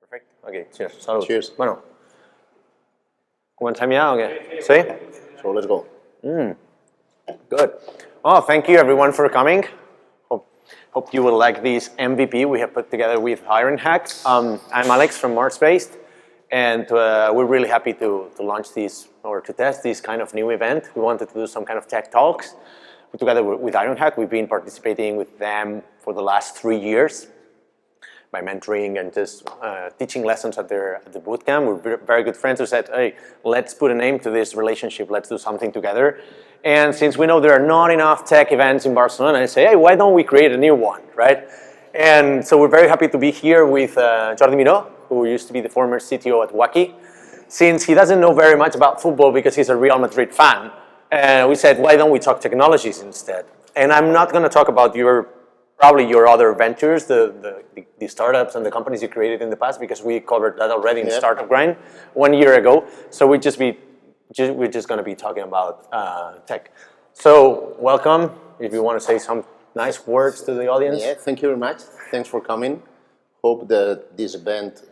Perfect. Okay, cheers. Salud. Cheers. Bueno, ¿comencemos ya o qué? ¿Sí? So let's go. Good. Oh, thank you everyone for coming. Hope you will like this MVP we have put together with Ironhack. I'm Alex from MarsBased, and we're really happy to launch this or to test this kind of new event. We wanted to do some kind of tech talks together with Ironhack. We've been participating with them for the last 3 years by mentoring and just teaching lessons at the bootcamp. We're very good friends who said, hey, let's put a name to this relationship, let's do something together. And since we know there are not enough tech events in Barcelona, I say, hey, why don't we create a new one, right? And so we're very happy to be here with Jordi Miró, who used to be the former CTO at Waki. Since he doesn't know very much about football because he's a Real Madrid fan, we said, why don't we talk technologies instead? And I'm not going to talk about probably your other ventures, the startups and the companies you created in the past, because we covered that already in Startup Grind 1 year ago. So we're just going to be talking about tech. So welcome. If you want to say some nice words to the audience. Yeah, thank you very much. Thanks for coming. Hope that this event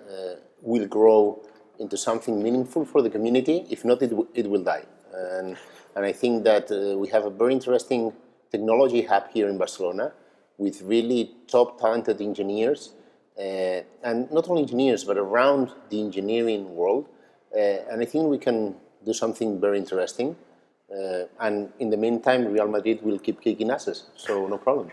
will grow into something meaningful for the community. If not, it will die. And I think that we have a very interesting technology hub here in Barcelona with really top talented engineers, and not only engineers, but around the engineering world. And I think we can do something very interesting. And in the meantime, Real Madrid will keep kicking asses, so no problem.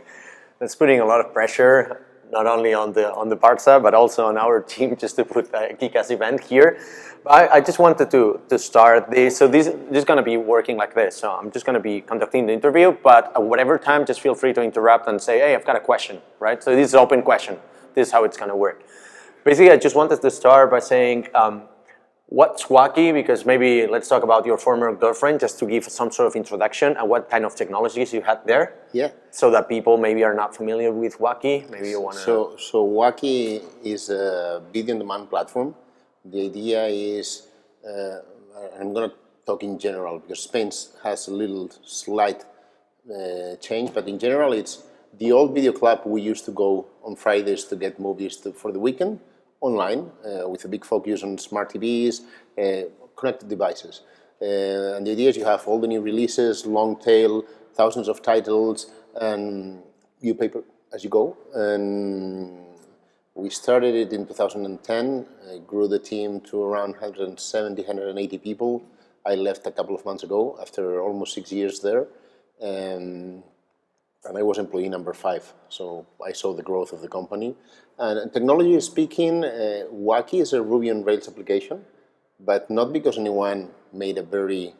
That's putting a lot of pressure, not only on the Barça, but also on our team, just to put a kick-ass event here. I just wanted to start this. So this is going to be working like this. So I'm just going to be conducting the interview, but at whatever time, just feel free to interrupt and say, hey, I've got a question, right? So this is an open question. This is how it's going to work. Basically, I just wanted to start by saying, what's Waki? Because maybe let's talk about your former girlfriend, just to give some sort of introduction and what kind of technologies you had there. Yeah. So that people maybe are not familiar with Waki. Maybe you want to... So Waki is a video-on-demand platform. The idea is, I'm going to talk in general because Spain has a little slight change, but in general it's the old video club we used to go on Fridays to get movies for the weekend online with a big focus on smart TVs, connected devices. And the idea is you have all the new releases, long tail, thousands of titles, and you pay as you go. And we started it in 2010, grew the team to around 170, 180 people. I left a couple of months ago after almost 6 years there. And I was employee number 5, so I saw the growth of the company. And technology speaking, Waki is a Ruby on Rails application, but not because anyone made a very,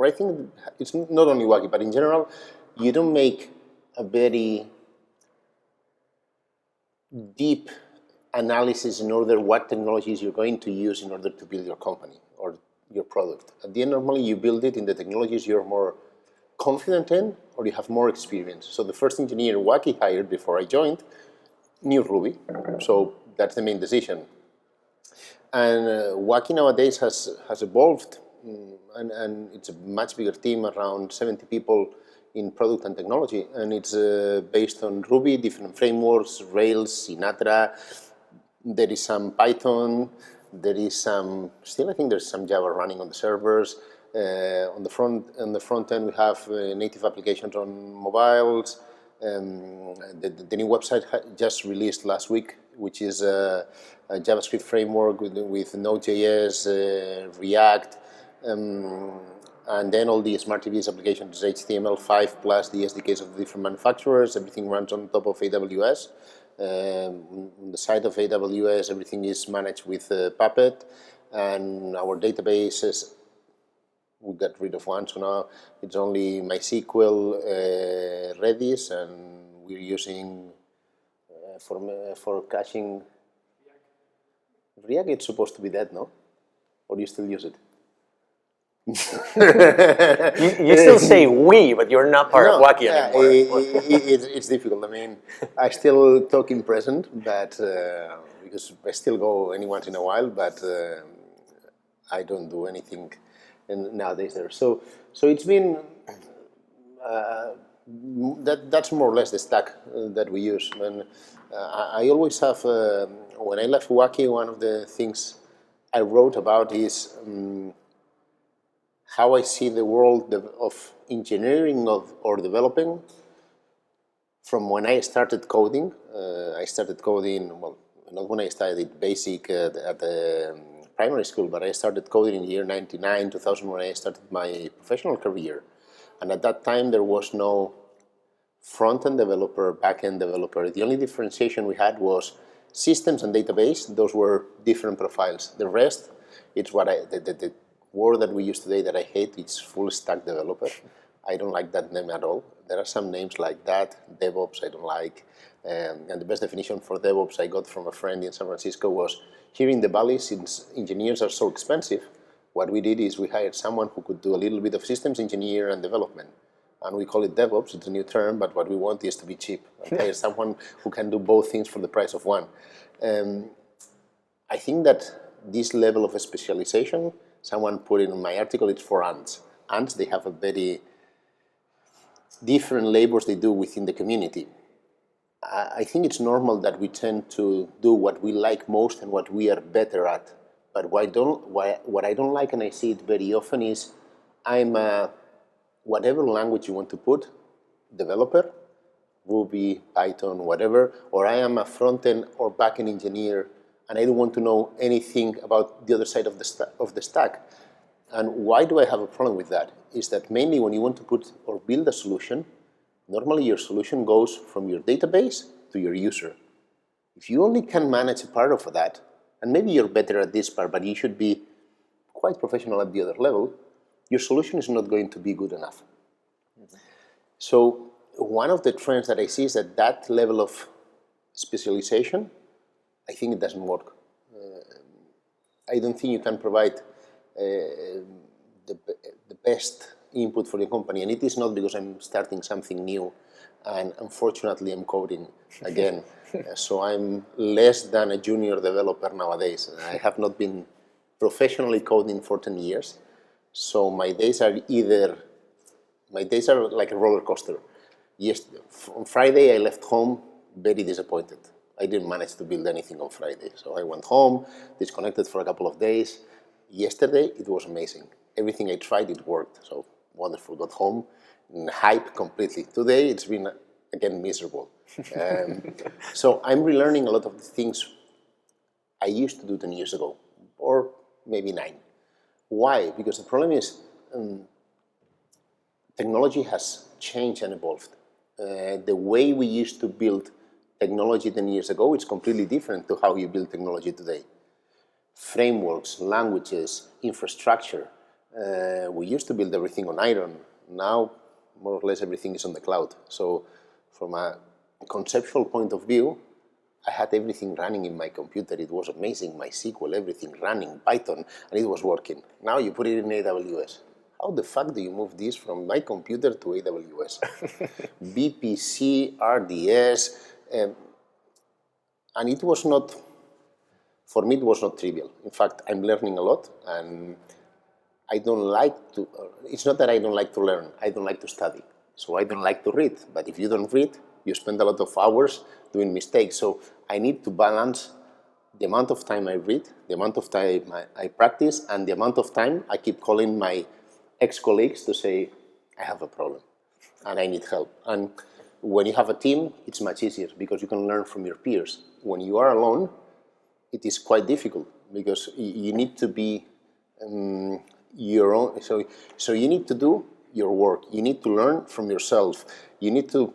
I think it's not only Waki, but in general, you don't make a very deep analysis in order what technologies you're going to use in order to build your company or your product. At the end, normally you build it in the technologies you're more confident in or you have more experience. So the first engineer Waki hired before I joined knew Ruby, so that's the main decision. And Waki nowadays has evolved, and it's a much bigger team, around 70 people in product and technology, and it's based on Ruby, different frameworks, Rails, Sinatra. There is some Python, there is some, still I think there's some Java running on the servers. On the front end, we have native applications on mobiles. The new website just released last week, which is a JavaScript framework with Node.js, React, and then all the smart TVs applications, HTML5 plus the SDKs of the different manufacturers. Everything runs on top of AWS. On the side of AWS, everything is managed with Puppet, and our databases, we got rid of one, so now it's only MySQL, Redis, and we're using for caching React. It's supposed to be dead, no? Or do you still use it? you still say we, but you're not part of Waki anymore. It's difficult. I mean, I still talk in present, but because I still go any once in a while, but I don't do anything nowadays there. So it's been That's more or less the stack that we use. And I always have, when I left Waki, one of the things I wrote about is how I see the world of engineering or developing from when I started coding. I started coding, well, not when I studied basic at the primary school, but I started coding in the year 99, 2000, when I started my professional career. And at that time, there was no front-end developer, back-end developer. The only differentiation we had was systems and database. Those were different profiles. The rest, it's what the word that we use today that I hate, it's full-stack developer. I don't like that name at all. There are some names like that. DevOps, I don't like. And the best definition for DevOps I got from a friend in San Francisco was, here in the Valley, since engineers are so expensive, what we did is we hired someone who could do a little bit of systems engineer and development. And we call it DevOps. It's a new term, but what we want is to be cheap and hire someone who can do both things for the price of one. I think that this level of specialization, someone put it in my article, it's for ants. Ants, they have a very different labors they do within the community. I think it's normal that we tend to do what we like most and what we are better at. But what I don't like, and I see it very often, is I'm a, whatever language you want to put, developer, Ruby, Python, whatever, or I am a front-end or back-end engineer, and I don't want to know anything about the other side of the stack. And why do I have a problem with that? Is that mainly when you want to put or build a solution, normally your solution goes from your database to your user. If you only can manage a part of that, and maybe you're better at this part, but you should be quite professional at the other level, your solution is not going to be good enough. Mm-hmm. So one of the trends that I see is that level of specialization, I think it doesn't work. I don't think you can provide the best input for the company, and it is not because I'm starting something new, and unfortunately I'm coding again. So I'm less than a junior developer nowadays. I have not been professionally coding for 10 years. So my days are like a roller coaster. Yes, on Friday I left home very disappointed. I didn't manage to build anything on Friday. So I went home, disconnected for a couple of days. Yesterday it was amazing. Everything I tried, it worked. So wonderful, got home, hype completely. Today it's been, again, miserable. So I'm relearning a lot of the things I used to do 10 years ago, or maybe 9. Why? Because the problem is technology has changed and evolved. The way we used to build technology 10 years ago, it's completely different to how you build technology today. Frameworks, languages, infrastructure. We used to build everything on iron. Now, more or less, everything is on the cloud. So from a conceptual point of view, I had everything running in my computer. It was amazing. MySQL, everything running, Python, and it was working. Now you put it in AWS. How the fuck do you move this from my computer to AWS? VPC, RDS, and it was not, for me, it was not trivial. In fact, I'm learning a lot, and I don't like to, it's not that I don't like to learn, I don't like to study. So I don't like to read, but if you don't read, you spend a lot of hours doing mistakes. So I need to balance the amount of time I read, the amount of time I practice, and the amount of time I keep calling my ex-colleagues to say, I have a problem and I need help. And when you have a team, it's much easier because you can learn from your peers. When you are alone, it is quite difficult because you need to be your own. So you need to do your work. You need to learn from yourself. You need to,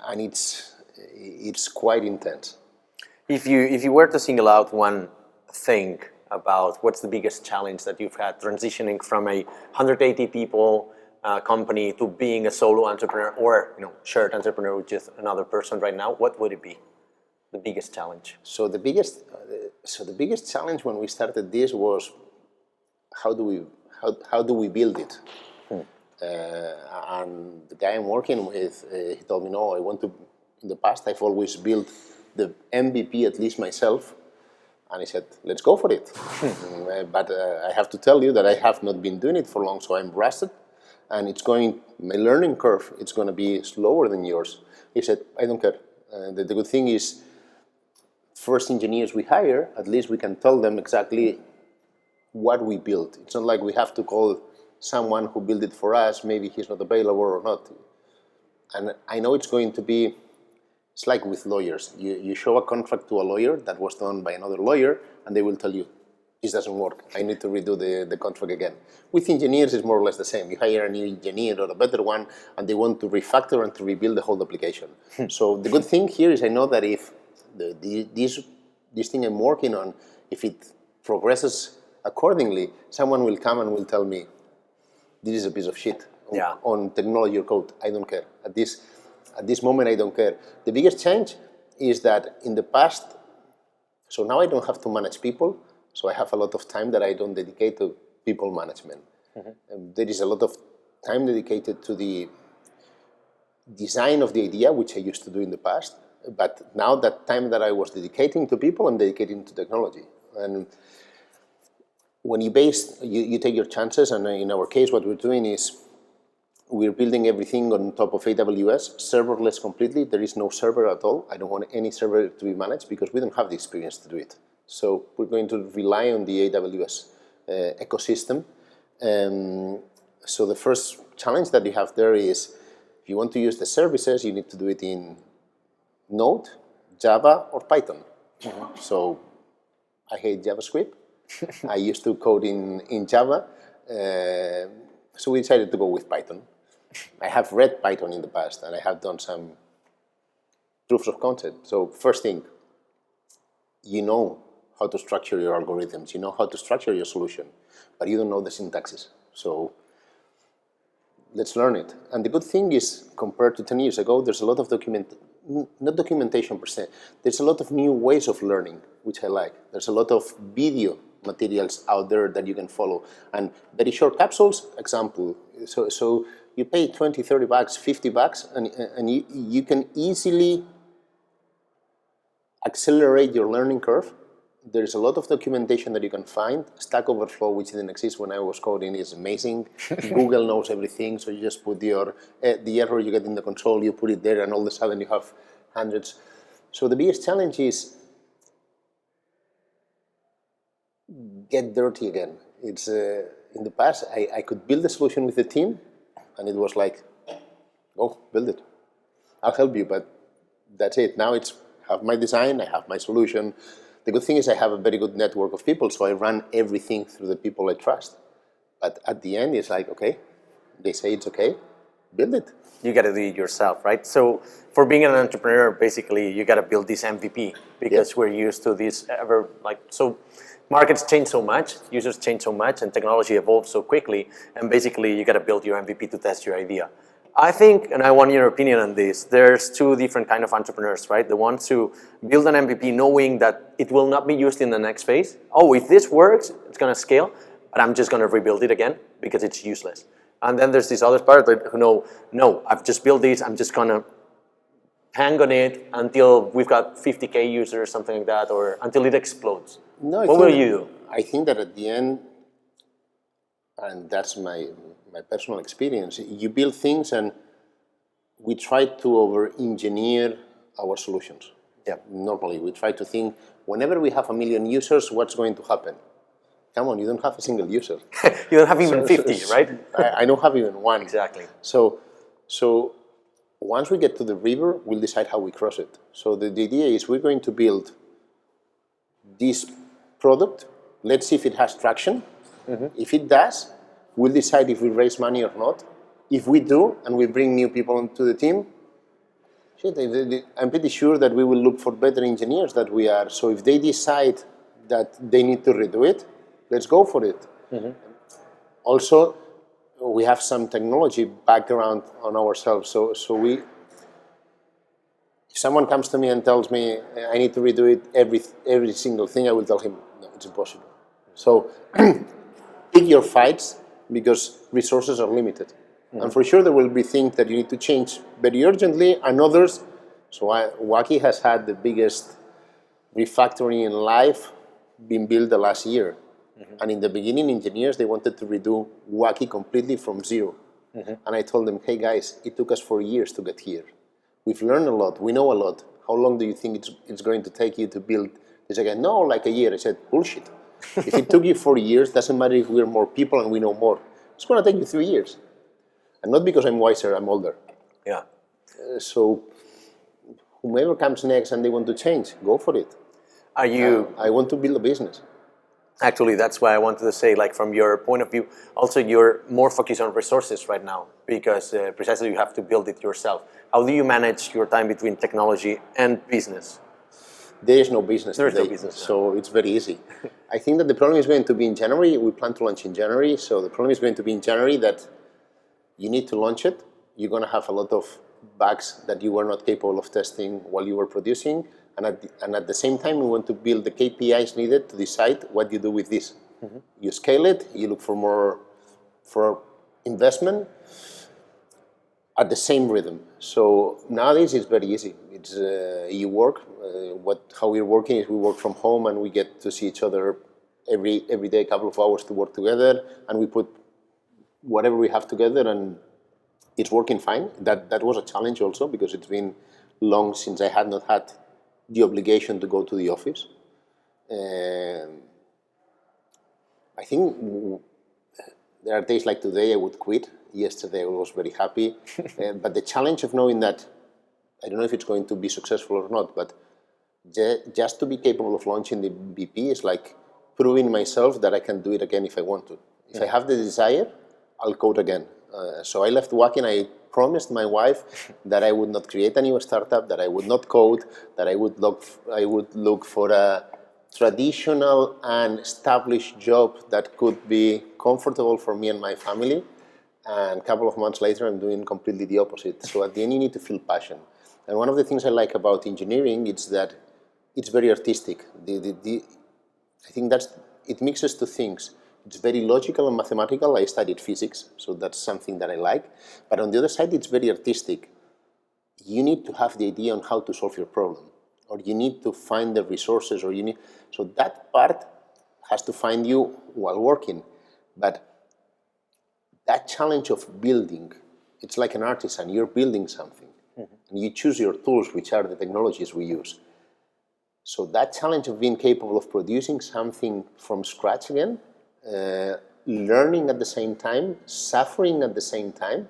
and it's quite intense. If you were to single out one thing about what's the biggest challenge that you've had transitioning from a 180 people company to being a solo entrepreneur or shared entrepreneur with just another person right now, what would it be? The biggest challenge. So the biggest challenge when we started this was how do we build it? And the guy I'm working with, he told me, no, I want to. In the past, I've always built the MVP at least myself. And he said, let's go for it. But I have to tell you that I have not been doing it for long, so I'm rusted. and my learning curve, it's going to be slower than yours. He said, I don't care. The good thing is, first engineers we hire, at least we can tell them exactly what we built. It's not like we have to call someone who built it for us, maybe he's not available or not. And I know it's going to be, it's like with lawyers. You show a contract to a lawyer that was done by another lawyer, and they will tell you, this doesn't work, I need to redo the contract again. With engineers, it's more or less the same. You hire a new engineer or a better one, and they want to refactor and to rebuild the whole application. So the good thing here is I know that if this thing I'm working on, if it progresses accordingly, someone will come and will tell me, this is a piece of shit on technology or code. I don't care. At this moment, I don't care. The biggest change is that in the past, so now I don't have to manage people, so I have a lot of time that I don't dedicate to people management. There is a lot of time dedicated to the design of the idea, which I used to do in the past, but now that time that I was dedicating to people, I'm dedicating to technology. And when you take your chances, and in our case, what we're doing is we're building everything on top of AWS, serverless completely. There is no server at all. I don't want any server to be managed because we don't have the experience to do it. So we're going to rely on the AWS ecosystem. So the first challenge that you have there is, if you want to use the services, you need to do it in Node, Java, or Python. So I hate JavaScript. I used to code in Java, so we decided to go with Python. I have read Python in the past, and I have done some proofs of concept. So first thing, you know how to structure your algorithms, you know how to structure your solution, but you don't know the syntaxes. So let's learn it. And the good thing is, compared to 10 years ago, there's a lot of not documentation per se, there's a lot of new ways of learning, which I like. There's a lot of video materials out there that you can follow. And very short capsules, example. So you pay 20, 30 bucks, 50 bucks, and you can easily accelerate your learning curve. There's a lot of documentation that you can find. Stack Overflow, which didn't exist when I was coding, is amazing. Google knows everything, so you just put the error you get in the console, you put it there, and all of a sudden you have hundreds. So the biggest challenge is get dirty again. It's in the past, I could build a solution with the team, and it was like, go, build it. I'll help you, but that's it. Now it's have my design, I have my solution. The good thing is I have a very good network of people, so I run everything through the people I trust. But at the end, it's like, okay, they say it's okay, build it. You got to do it yourself, right? So for being an entrepreneur, basically, you got to build this MVP because we're used to this so markets change so much, users change so much, and technology evolves so quickly, and basically, you got to build your MVP to test your idea. I think, and I want your opinion on this, there's two different kind of entrepreneurs, right? The ones who build an MVP knowing that it will not be used in the next phase. Oh, if this works, it's going to scale, but I'm just going to rebuild it again because it's useless. And then there's this other part who know, no, I've just built this, I'm just going to hang on it until we've got 50K users or something like that, or until it explodes. No, what will you do? I think that at the end, and that's my personal experience, you build things and we try to over-engineer our solutions. Yeah. Normally, we try to think, whenever we have 1 million users, what's going to happen? Come on, you don't have a single user. You don't have even 50, right? I don't have even one. Exactly. So once we get to the river, we'll decide how we cross it. So the idea is we're going to build this product. Let's see if it has traction. If it does, we'll decide if we raise money or not. If we do, and we bring new people into the team, I'm pretty sure that we will look for better engineers than we are. So if they decide that they need to redo it, let's go for it. Also, we have some technology background on ourselves. So if someone comes to me and tells me I need to redo it, every single thing, I will tell him, no, it's impossible. So pick your fights, because resources are limited. And for sure there will be things that you need to change very urgently, and others. So Waki has had the biggest refactoring in life being built the last year. And in the beginning, engineers, they wanted to redo Waki completely from zero. And I told them, hey guys, it took us 4 years to get here. We've learned a lot, we know a lot. How long do you think it's going to take you to build this again? No, like a year. I said, bullshit. If it took you 4 years, doesn't matter if we're more people and we know more. It's going to take you 3 years. And not because I'm wiser, I'm older. Yeah. So whomever comes next and they want to change, go for it. Are you... I want to build a business. Actually, that's why I wanted to say, like, from your point of view, also you're more focused on resources right now because precisely you have to build it yourself. How do you manage your time between technology and business? There is no business There is today, no business, so it's very easy. I think that the problem is going to be in January. We plan to launch in January, so the problem is going to be in January that you need to launch it. You're going to have a lot of bugs that you were not capable of testing while you were producing. And at the same time, we want to build the KPIs needed to decide what you do with this. You scale it, you look for more investment at the same rhythm. So nowadays it's very easy. It's you work. How we're working is we work from home and we get to see each other every day, a couple of hours to work together, and we put whatever we have together, and it's working fine. That was a challenge also because it's been long since I had not had the obligation to go to the office. I think there are days like today I would quit. Yesterday I was very happy. But the challenge of knowing that, I don't know if it's going to be successful or not, but just to be capable of launching the BP is like proving myself that I can do it again if I want to. If I have the desire, I'll code again. So I left Waki and I promised my wife that I would not create a new startup, that I would not code, that I would look for a traditional and established job that could be comfortable for me and my family. And a couple of months later, I'm doing completely the opposite. So at the end, you need to feel passion. And one of the things I like about engineering is that it's very artistic. I think it mixes two things. It's very logical and mathematical. I studied physics, so that's something that I like. But on the other side, it's very artistic. You need to have the idea on how to solve your problem, or you need to find the resources, so that part has to find you while working. But that challenge of building, it's like an artisan. You're building something, and you choose your tools, which are the technologies we use. So that challenge of being capable of producing something from scratch again, learning at the same time, suffering at the same time,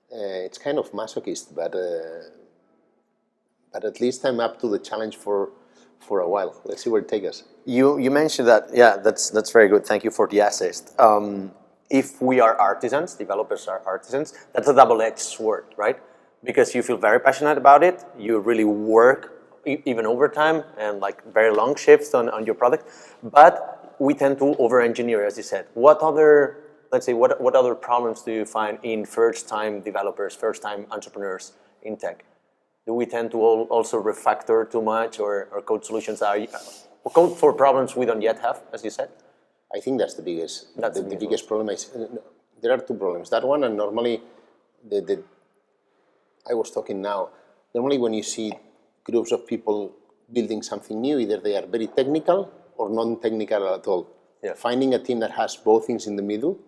it's kind of masochist, but at least I'm up to the challenge for a while. Let's see where it takes us. You mentioned that, yeah, that's very good. Thank you for the assist. If we are artisans, developers are artisans, that's a double-edged sword, right? Because you feel very passionate about it, you really work even overtime and like very long shifts on your product, but we tend to over-engineer, as you said. What other, let's say, what other problems do you find in first-time developers, first-time entrepreneurs in tech? Do we tend to also refactor too much, or code solutions code for problems we don't yet have, as you said? I think that's the biggest. The biggest problem. There are two problems. That one, and normally, I was talking now. Normally, when you see groups of people building something new, either they are very technical or non-technical at all. Yeah. Finding a team that has both things in the middle,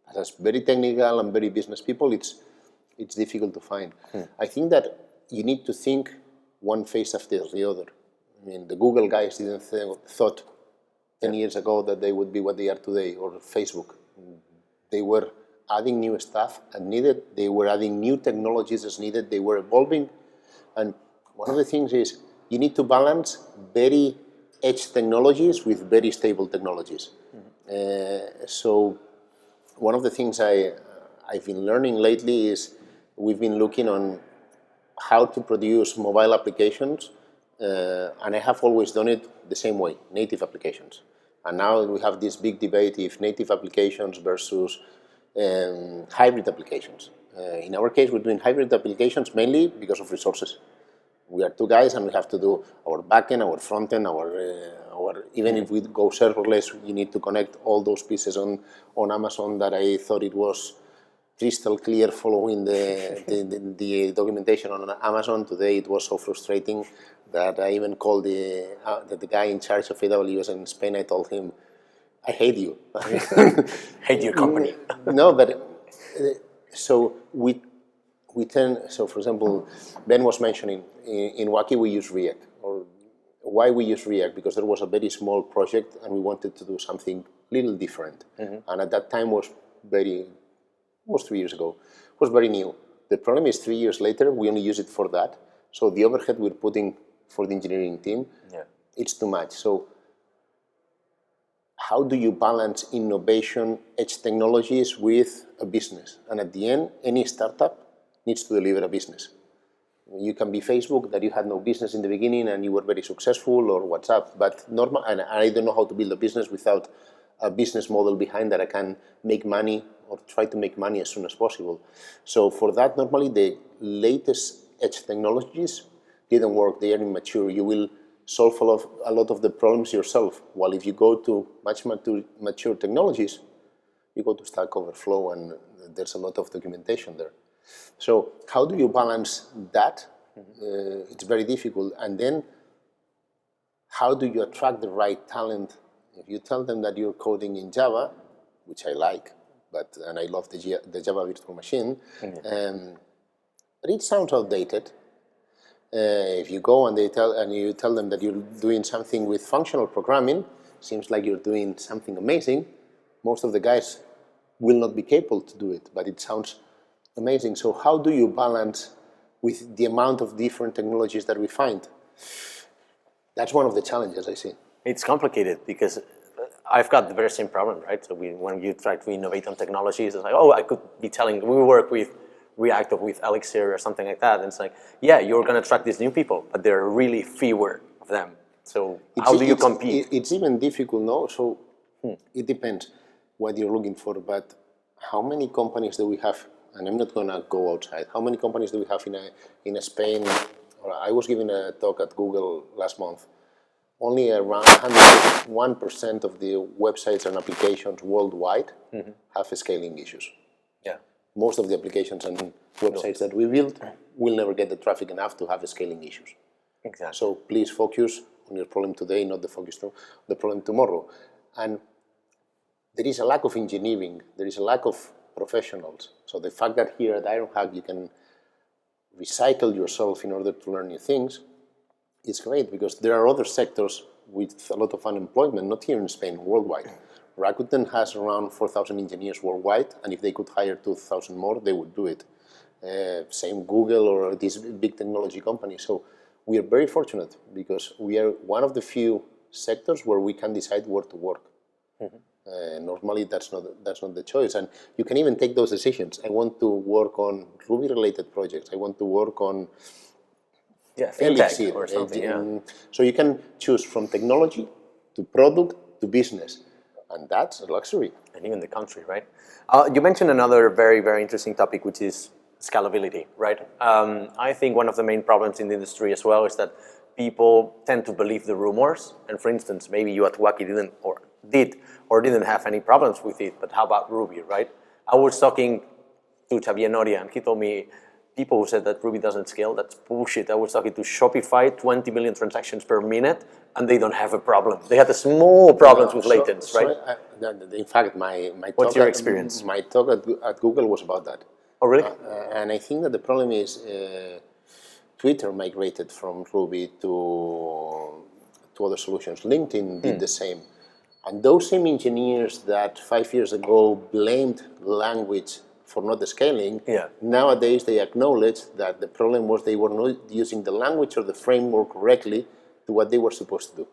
that has very technical and very business people, it's difficult to find. I think that you need to think one phase after the other. I mean, the Google guys didn't thought 10 years ago that they would be what they are today, or Facebook. They were adding new stuff as needed. They were adding new technologies as needed. They were evolving. And one of the things is you need to balance very edge technologies with very stable technologies. So one of the things I've been learning lately is we've been looking on how to produce mobile applications, and I have always done it the same way, native applications. And now we have this big debate if native applications versus hybrid applications. In our case, we're doing hybrid applications mainly because of resources. We are two guys and we have to do our backend, our frontend, even if we go serverless, you need to connect all those pieces on Amazon that I thought it was crystal clear following the documentation on Amazon. Today it was so frustrating that I even called the guy in charge of AWS in Spain. I told him, I hate you. Hate your company. No, but So we tend, so for example, Ben was mentioning in Waki we use React. Or why we use React? Because there was a very small project and we wanted to do something little different. And at that time was almost 3 years ago, was very new. The problem is 3 years later, we only use it for that. So the overhead we're putting for the engineering team, it's too much. So how do you balance innovation, edge technologies with a business? And at the end, any startup needs to deliver a business. You can be Facebook, that you had no business in the beginning and you were very successful, or WhatsApp, but normal, and I don't know how to build a business without a business model behind that I can make money or try to make money as soon as possible. So for that, normally the latest edge technologies didn't work. They are immature. You will solve a lot of the problems yourself. While if you go to much mature technologies, you go to Stack Overflow and there's a lot of documentation there. So how do you balance that? It's very difficult. And then how do you attract the right talent? If you tell them that you're coding in Java, which I like, and I love the Java virtual machine, but it sounds outdated. If you go and you tell them that you're doing something with functional programming, seems like you're doing something amazing. Most of the guys will not be capable to do it, but it sounds amazing. So how do you balance with the amount of different technologies that we find? That's one of the challenges I see. It's complicated because I've got the very same problem, right? So when you try to innovate on technologies, it's like, oh, I could be telling, we work with React or with Elixir or something like that. And it's like, yeah, you're going to attract these new people, but there are really fewer of them. So how do you compete? It's even difficult now. So it depends what you're looking for. But how many companies do we have? And I'm not going to go outside. How many companies do we have in Spain? Or I was giving a talk at Google last month. Only around 1% of the websites and applications worldwide have scaling issues. Yeah. Most of the applications and websites that we build will never get the traffic enough to have scaling issues. Exactly. So please focus on your problem today, not the problem tomorrow. And there is a lack of engineering. There is a lack of professionals. So the fact that here at Ironhack you can recycle yourself in order to learn new things, it's great, because there are other sectors with a lot of unemployment, not here in Spain, worldwide. Rakuten has around 4,000 engineers worldwide, and if they could hire 2,000 more, they would do it. Same Google or these big technology companies. So we are very fortunate because we are one of the few sectors where we can decide where to work. Normally, that's not the choice, and you can even take those decisions. I want to work on Ruby-related projects. I want to work on fintech or something. So you can choose from technology to product to business, and that's a luxury. And even the country, right? You mentioned another very, very interesting topic, which is scalability, right? I think one of the main problems in the industry as well is that people tend to believe the rumors. And for instance, maybe you at Waki didn't have any problems with it, but how about Ruby, right? I was talking to Xavier Noria, and he told me people who said that Ruby doesn't scale, that's bullshit. I was talking to Shopify, 20 million transactions per minute, and they don't have a problem. They had a small problems with latents, right? In fact, my What's your experience? My talk at Google was about that. Oh, really? And I think that the problem is Twitter migrated from Ruby to other solutions. LinkedIn did the same. And those same engineers that 5 years ago blamed language for not scaling, nowadays they acknowledge that the problem was they were not using the language or the framework correctly to what they were supposed to do.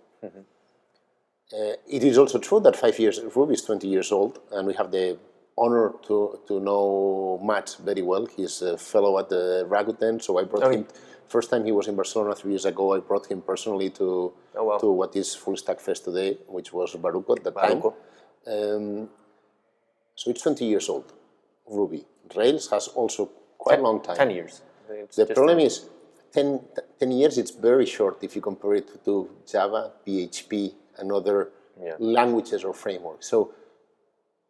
It is also true that Ruby is 20 years old, and we have the honor to know Matt very well. He's a fellow at the Rakuten, so I brought him. First time he was in Barcelona 3 years ago, I brought him personally to what is Full Stack Fest today, which was Baruco at that time. So it's 20 years old, Ruby. Rails has also quite a long time. 10 years. The problem is 10 years, it's very short if you compare it to Java, PHP, and other languages or frameworks. So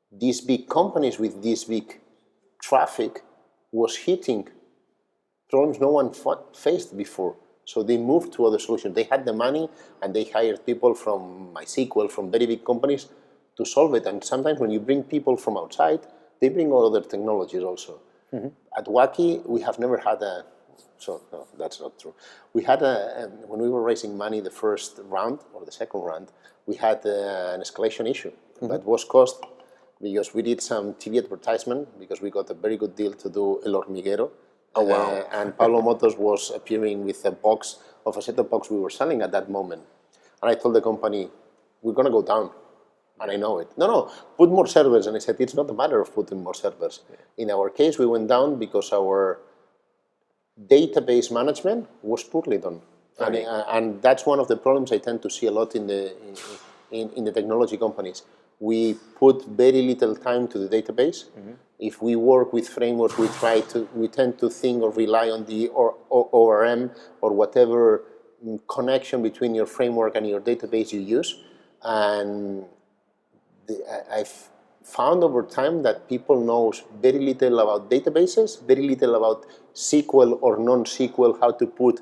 these big companies with this big traffic was hitting problems no one faced before. So they moved to other solutions. They had the money and they hired people from MySQL, from very big companies to solve it. And sometimes when you bring people from outside, they bring other technologies also. At Waki, we have never had a, so no, that's not true. We had when we were raising money the first round or the second round, we had an escalation issue that was caused because we did some TV advertisement because we got a very good deal to do El Hormiguero. Oh, wow. And Pablo Motos was appearing with a box of a set-top box we were selling at that moment. And I told the company, we're going to go down. And I know it. No, put more servers. And I said, it's not a matter of putting more servers. Yeah. In our case, we went down because our database management was poorly done. Okay. And that's one of the problems I tend to see a lot in the technology companies. We put very little time to the database. If we work with frameworks, we tend to think or rely on the ORM or whatever connection between your framework and your database you use. And I've found over time that people know very little about databases, very little about SQL or non-SQL, how to put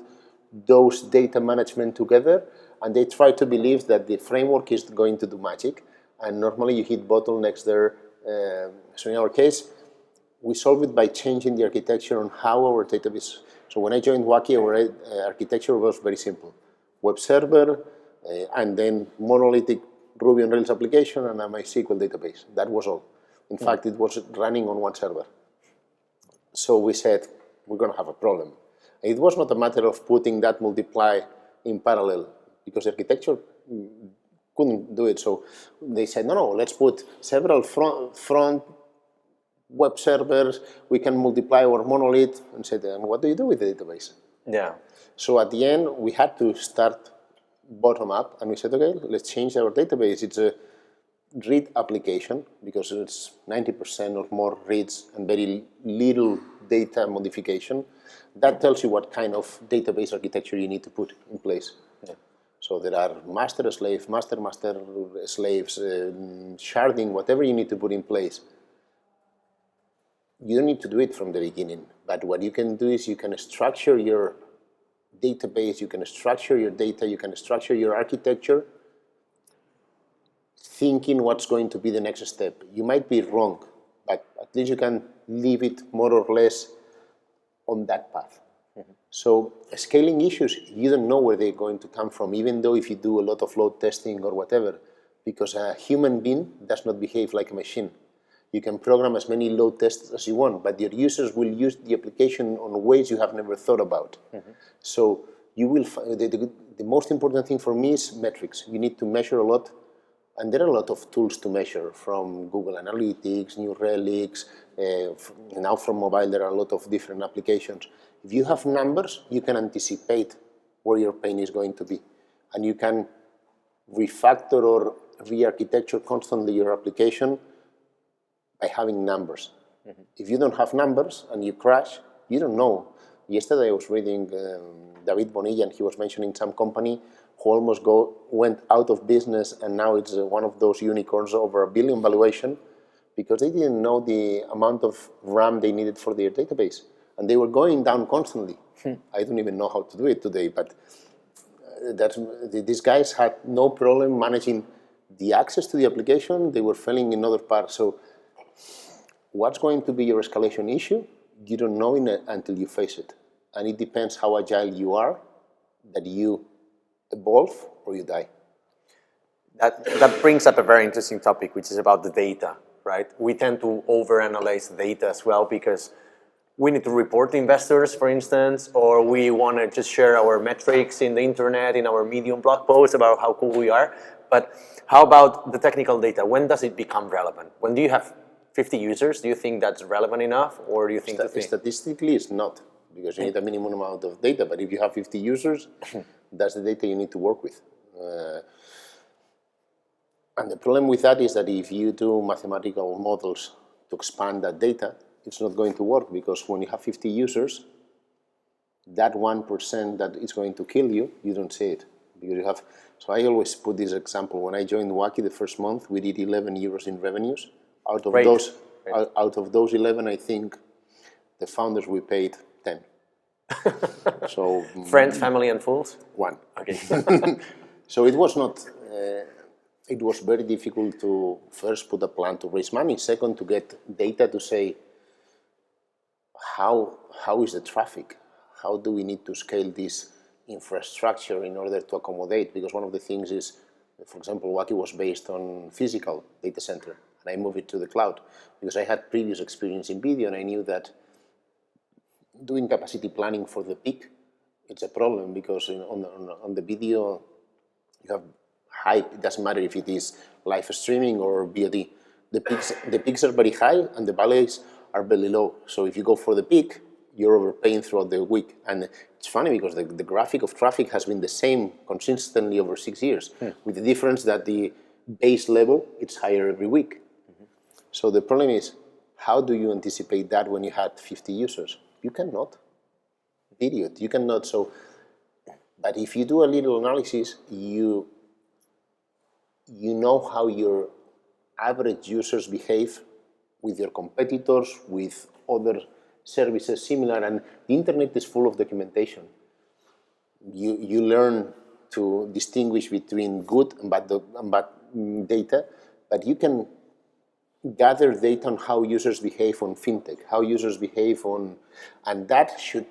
those data management together, and they try to believe that the framework is going to do magic, and normally you hit bottlenecks there. So in our case, we solve it by changing the architecture on how our database. So when I joined Waki, our architecture was very simple: web server, and then monolithic Ruby on Rails application and a MySQL database. That was all. In fact, it was running on one server. So we said, we're going to have a problem. It was not a matter of putting that multiply in parallel because the architecture couldn't do it. So they said, no, let's put several front web servers. We can multiply our monolith. And said, and what do you do with the database? Yeah. So at the end, we had to start bottom up, and we said, okay, let's change our database. It's a read application because it's 90% or more reads and very little data modification. That tells you what kind of database architecture you need to put in place. Yeah. So there are master slave, master slaves, sharding, whatever you need to put in place. You don't need to do it from the beginning, but what you can do is you can structure your database, you can structure your data, you can structure your architecture, thinking what's going to be the next step. You might be wrong, but at least you can leave it more or less on that path. So scaling issues, you don't know where they're going to come from, even though if you do a lot of load testing or whatever, because a human being does not behave like a machine. You can program as many load tests as you want, but your users will use the application on ways you have never thought about. So you will the most important thing for me is metrics. You need to measure a lot, and there are a lot of tools to measure, from Google Analytics, New Relics, now from mobile there are a lot of different applications. If you have numbers, you can anticipate where your pain is going to be, and you can refactor or re-architecture constantly your application by having numbers. If you don't have numbers and you crash, you don't know. Yesterday I was reading David Bonilla, and he was mentioning some company who almost went out of business, and now it's one of those unicorns over $1 billion valuation because they didn't know the amount of RAM they needed for their database. And they were going down constantly. I don't even know how to do it today, but these guys had no problem managing the access to the application. They were failing in other parts. So what's going to be your escalation issue? You don't know until you face it. And it depends how agile you are, that you evolve or you die. That brings up a very interesting topic, which is about the data, right? We tend to overanalyze the data as well because we need to report to investors, for instance, or we want to just share our metrics in the internet, in our Medium blog post about how cool we are. But how about the technical data? When does it become relevant? When do you have 50 users? Do you think that's relevant enough, or do you think statistically it's not, because you need a minimum amount of data. But if you have 50 users, that's the data you need to work with. And the problem with that is that if you do mathematical models to expand that data, it's not going to work, because when you have 50 users, that 1% that is going to kill you, you don't see it. Because you have. So I always put this example. When I joined Waki the first month, we did 11 euros in revenues. Out of those 11, I think the founders we paid 10. So friends, family, and fools? 1. Okay. So it was not. It was very difficult to first put a plan to raise money. Second, to get data to say how is the traffic? How do we need to scale this infrastructure in order to accommodate? Because one of the things is, for example, Waki was based on physical data center, and I moved it to the cloud because I had previous experience in video, and I knew that doing capacity planning for the peak, it's a problem because on the video you have hype. It doesn't matter if it is live streaming or VOD. The peaks are very high and the valleys are very low. So if you go for the peak, you're overpaying throughout the week. And it's funny because the graphic of traffic has been the same consistently over 6 years, with the difference that the base level, it's higher every week. So the problem is, how do you anticipate that when you had 50 users? You cannot. Period. You cannot. So, but if you do a little analysis, you know how your average users behave with your competitors, with other services similar, and the internet is full of documentation. You learn to distinguish between good and bad data, but you can gather data on how users behave on fintech, how users behave on, and that should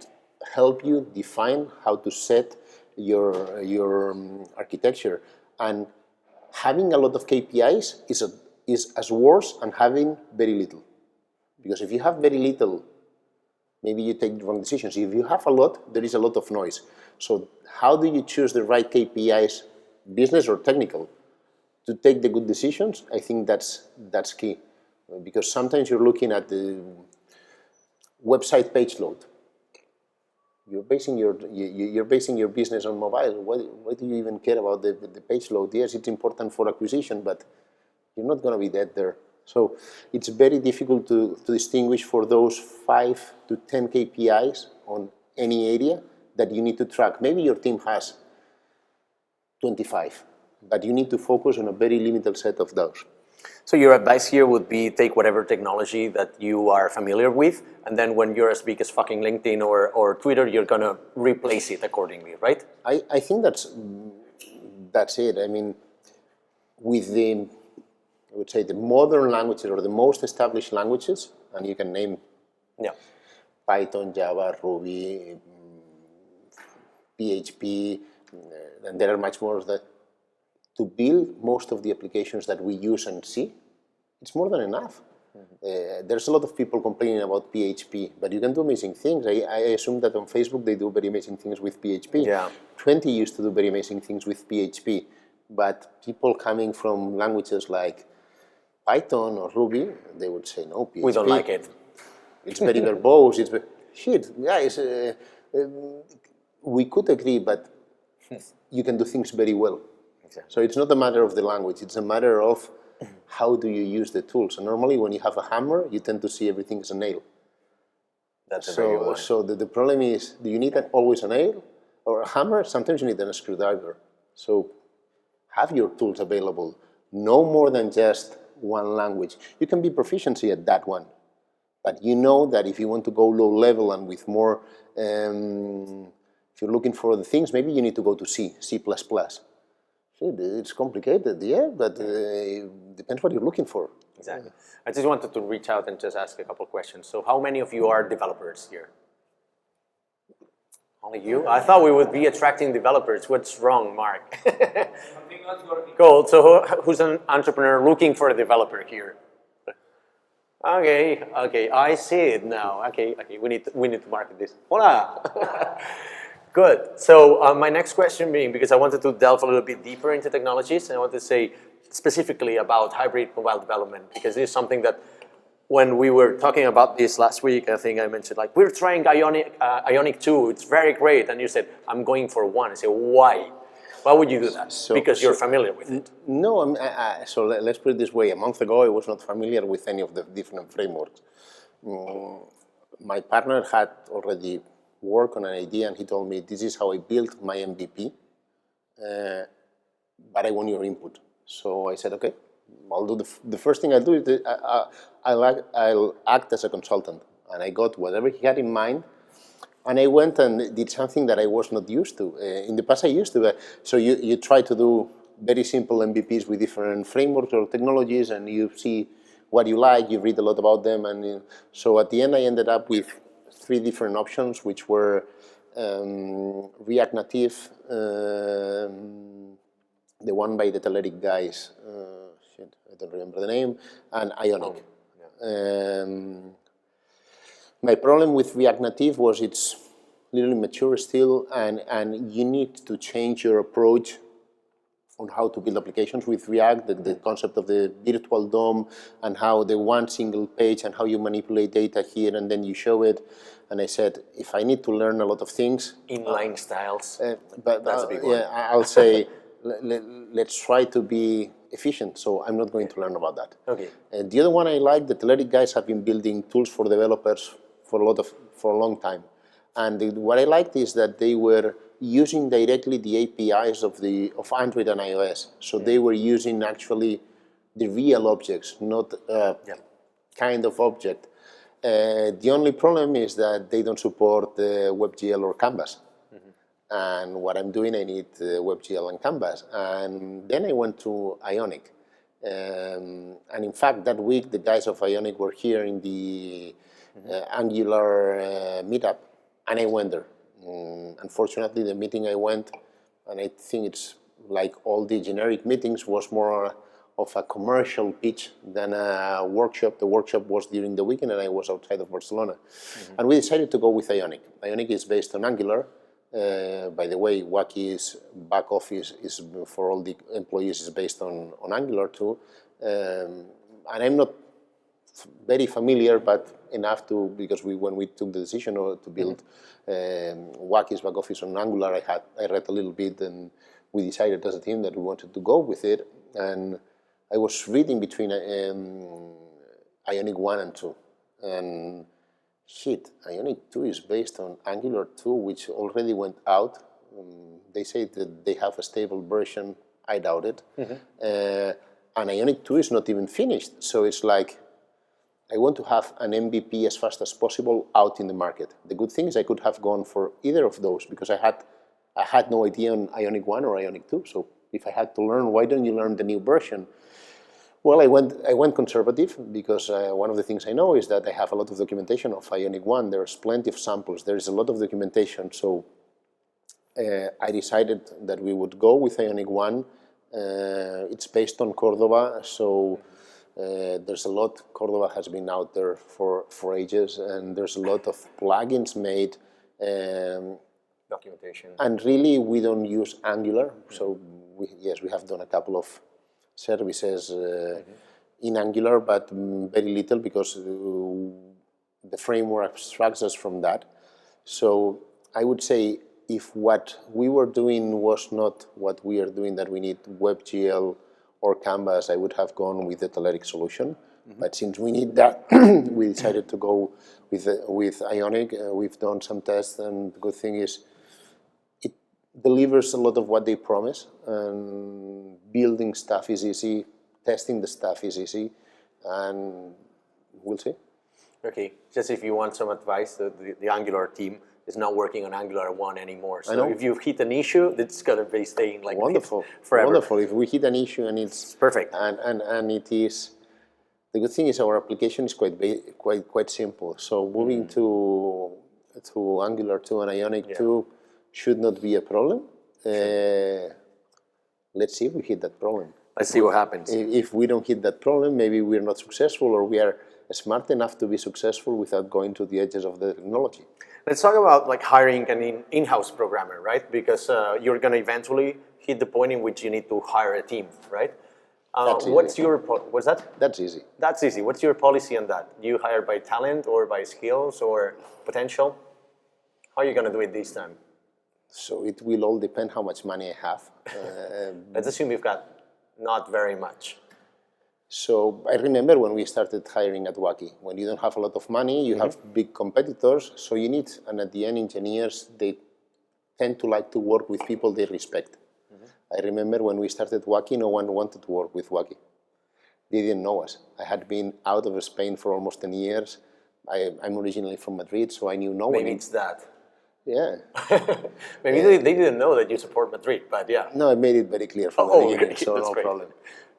help you define how to set your architecture. And having a lot of KPIs is as worse than having very little. Because if you have very little, maybe you take the wrong decisions. If you have a lot, there is a lot of noise. So how do you choose the right KPIs, business or technical, to take the good decisions? I think that's key. Because sometimes you're looking at the website page load. You're basing your business on mobile. Why do you even care about the page load? Yes, it's important for acquisition, but you're not going to be dead there. So it's very difficult to distinguish for those 5 to 10 KPIs on any area that you need to track. Maybe your team has 25, but you need to focus on a very limited set of those. So your advice here would be take whatever technology that you are familiar with, and then when you're as big as fucking LinkedIn or Twitter, you're going to replace it accordingly, right? I think that's it. I mean, with I would say the modern languages or the most established languages, and you can name Python, Java, Ruby, PHP, and there are much more that to build most of the applications that we use and see, it's more than enough. There's a lot of people complaining about PHP, but you can do amazing things. I assume that on Facebook they do very amazing things with PHP. Yeah. 20 used to do very amazing things with PHP, but people coming from languages like Python or Ruby, they would say, no, PHP. We don't like it. It's very verbose. It's shit. Yeah, we could agree, but you can do things very well. Exactly. So it's not a matter of the language. It's a matter of how do you use the tools. And normally when you have a hammer, you tend to see everything as a nail. That's a very good one. So the problem is, do you need always a nail or a hammer? Sometimes you need a screwdriver. So have your tools available. No more than just one language. You can be proficiency at that one. But you know that if you want to go low level and with more, if you're looking for the things, maybe you need to go to C++. It's complicated, yeah, but it depends what you're looking for. Exactly. I just wanted to reach out and just ask a couple questions. So how many of you are developers here? Only you? I thought we would be attracting developers. What's wrong, Mark? Something else working. Cool. So who's an entrepreneur looking for a developer here? Okay, I see it now. Okay, we need to market this. Hola. Good. So my next question being, because I wanted to delve a little bit deeper into technologies, and I want to say specifically about hybrid mobile development, because this is something that when we were talking about this last week, I think I mentioned, like, we're trying Ionic 2, it's very great, and you said, I'm going for one. I said, why? Why would you do that? Because you're familiar with it. No, so let's put it this way. A month ago, I was not familiar with any of the different frameworks. My partner had already worked on an idea, and he told me, this is how I built my MVP, but I want your input. So I said, okay, I'll do the first thing I'll do is I'll act as a consultant. And I got whatever he had in mind, and I went and did something that I was not used to. In the past, I used to. So you try to do very simple MVPs with different frameworks or technologies, and you see what you like, you read a lot about them. And so at the end, I ended up with three different options, which were React Native, the one by the Telerik guys, I don't remember the name, and Ionic. My problem with React Native was it's a little immature still, and you need to change your approach on how to build applications with React, the concept of the virtual DOM, and how the one single page and how you manipulate data here and then you show it. And I said, if I need to learn a lot of things... Inline styles, but that's a big one. Yeah, I'll say, let's try to be efficient, so I'm not going to learn about that. Okay. And the other one I like, the Telerik guys have been building tools for developers for a long time. And what I liked is that they were using directly the APIs of Android and iOS. So they were using actually the real objects, not kind of object. The only problem is that they don't support WebGL or Canvas. And what I'm doing, I need WebGL and Canvas. And then I went to Ionic. And in fact, that week, the guys of Ionic were here in the Angular meetup, and I went there. Unfortunately, the meeting I went, and I think it's like all the generic meetings, was more of a commercial pitch than a workshop. The workshop was during the weekend, and I was outside of Barcelona. And we decided to go with Ionic. Ionic is based on Angular. By the way, Waki's back office is for all the employees is based on Angular too. And I'm not very familiar, but enough to, because when we took the decision to build Waki's back office on Angular, I read a little bit, and we decided as a team that we wanted to go with it. And I was reading between Ionic 1 and 2, and shit, Ionic 2 is based on Angular 2, which already went out. They say that they have a stable version. I doubt it. And Ionic 2 is not even finished. So it's like, I want to have an MVP as fast as possible out in the market. The good thing is I could have gone for either of those, because I had no idea on Ionic 1 or Ionic 2. So if I had to learn, why don't you learn the new version? Well, I went conservative, because one of the things I know is that I have a lot of documentation of Ionic 1. There's plenty of samples. There's a lot of documentation. So I decided that we would go with Ionic 1. It's based on Cordova, so there's a lot. Cordova has been out there for ages, and there's a lot of plugins made. Documentation. And really, we don't use Angular. So we have done a couple of services in Angular, but very little, because the framework abstracts us from that. So I would say, if what we were doing was not what we are doing, that we need WebGL or Canvas, I would have gone with the Telerik solution. But since we need that, we decided to go with Ionic. We've done some tests, and the good thing is it delivers a lot of what they promise. And building stuff is easy, testing the stuff is easy, and we'll see. Okay, just if you want some advice, the Angular team is not working on Angular 1 anymore. So if you've hit an issue, it's going to be staying like wonderful, forever. Wonderful. If we hit an issue and it's perfect, and it is, the good thing is our application is quite simple. So moving to Angular 2 and Ionic 2 should not be a problem. Let's see if we hit that problem. Let's see what happens. If we don't hit that problem, maybe we're not successful, or we are smart enough to be successful without going to the edges of the technology. Let's talk about like hiring an in-house programmer, right? Because you're going to eventually hit the point in which you need to hire a team, right? What's that? That's easy. That's easy. What's your policy on that? Do you hire by talent or by skills or potential? How are you going to do it this time? So it will all depend how much money I have. Let's assume you've got not very much. So I remember when we started hiring at Waki, when you don't have a lot of money, you have big competitors, so you need, and at the end, engineers, they tend to like to work with people they respect. I remember when we started Waki, no one wanted to work with Waki. They didn't know us. I had been out of Spain for almost 10 years. I'm originally from Madrid, so I knew no one. Maybe it's that. Yeah. Maybe they didn't know that you support Madrid, but yeah. No, I made it very clear from the beginning, so no problem.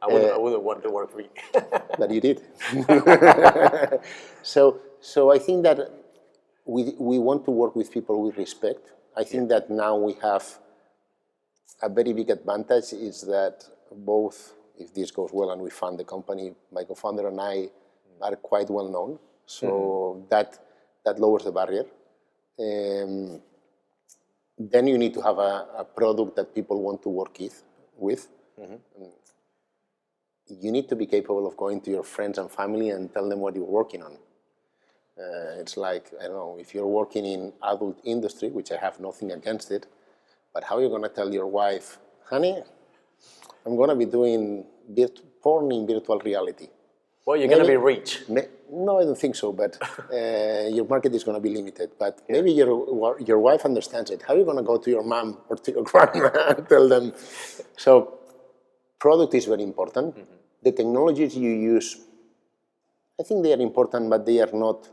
I wouldn't want to work for you. But you did. So I think that we want to work with people we respect. I think that now we have a very big advantage is that both, if this goes well and we fund the company, my co-founder and I are quite well known. So that lowers the barrier. Then you need to have a product that people want to work with. You need to be capable of going to your friends and family and tell them what you're working on. It's like, I don't know, if you're working in adult industry, which I have nothing against it, but how are you going to tell your wife, honey, I'm going to be doing porn in virtual reality? Well, you're going to be rich. No, I don't think so, but your market is going to be limited. But maybe your wife understands it. How are you going to go to your mom or to your grandma and tell them? So product is very important. The technologies you use, I think they are important, but they are not.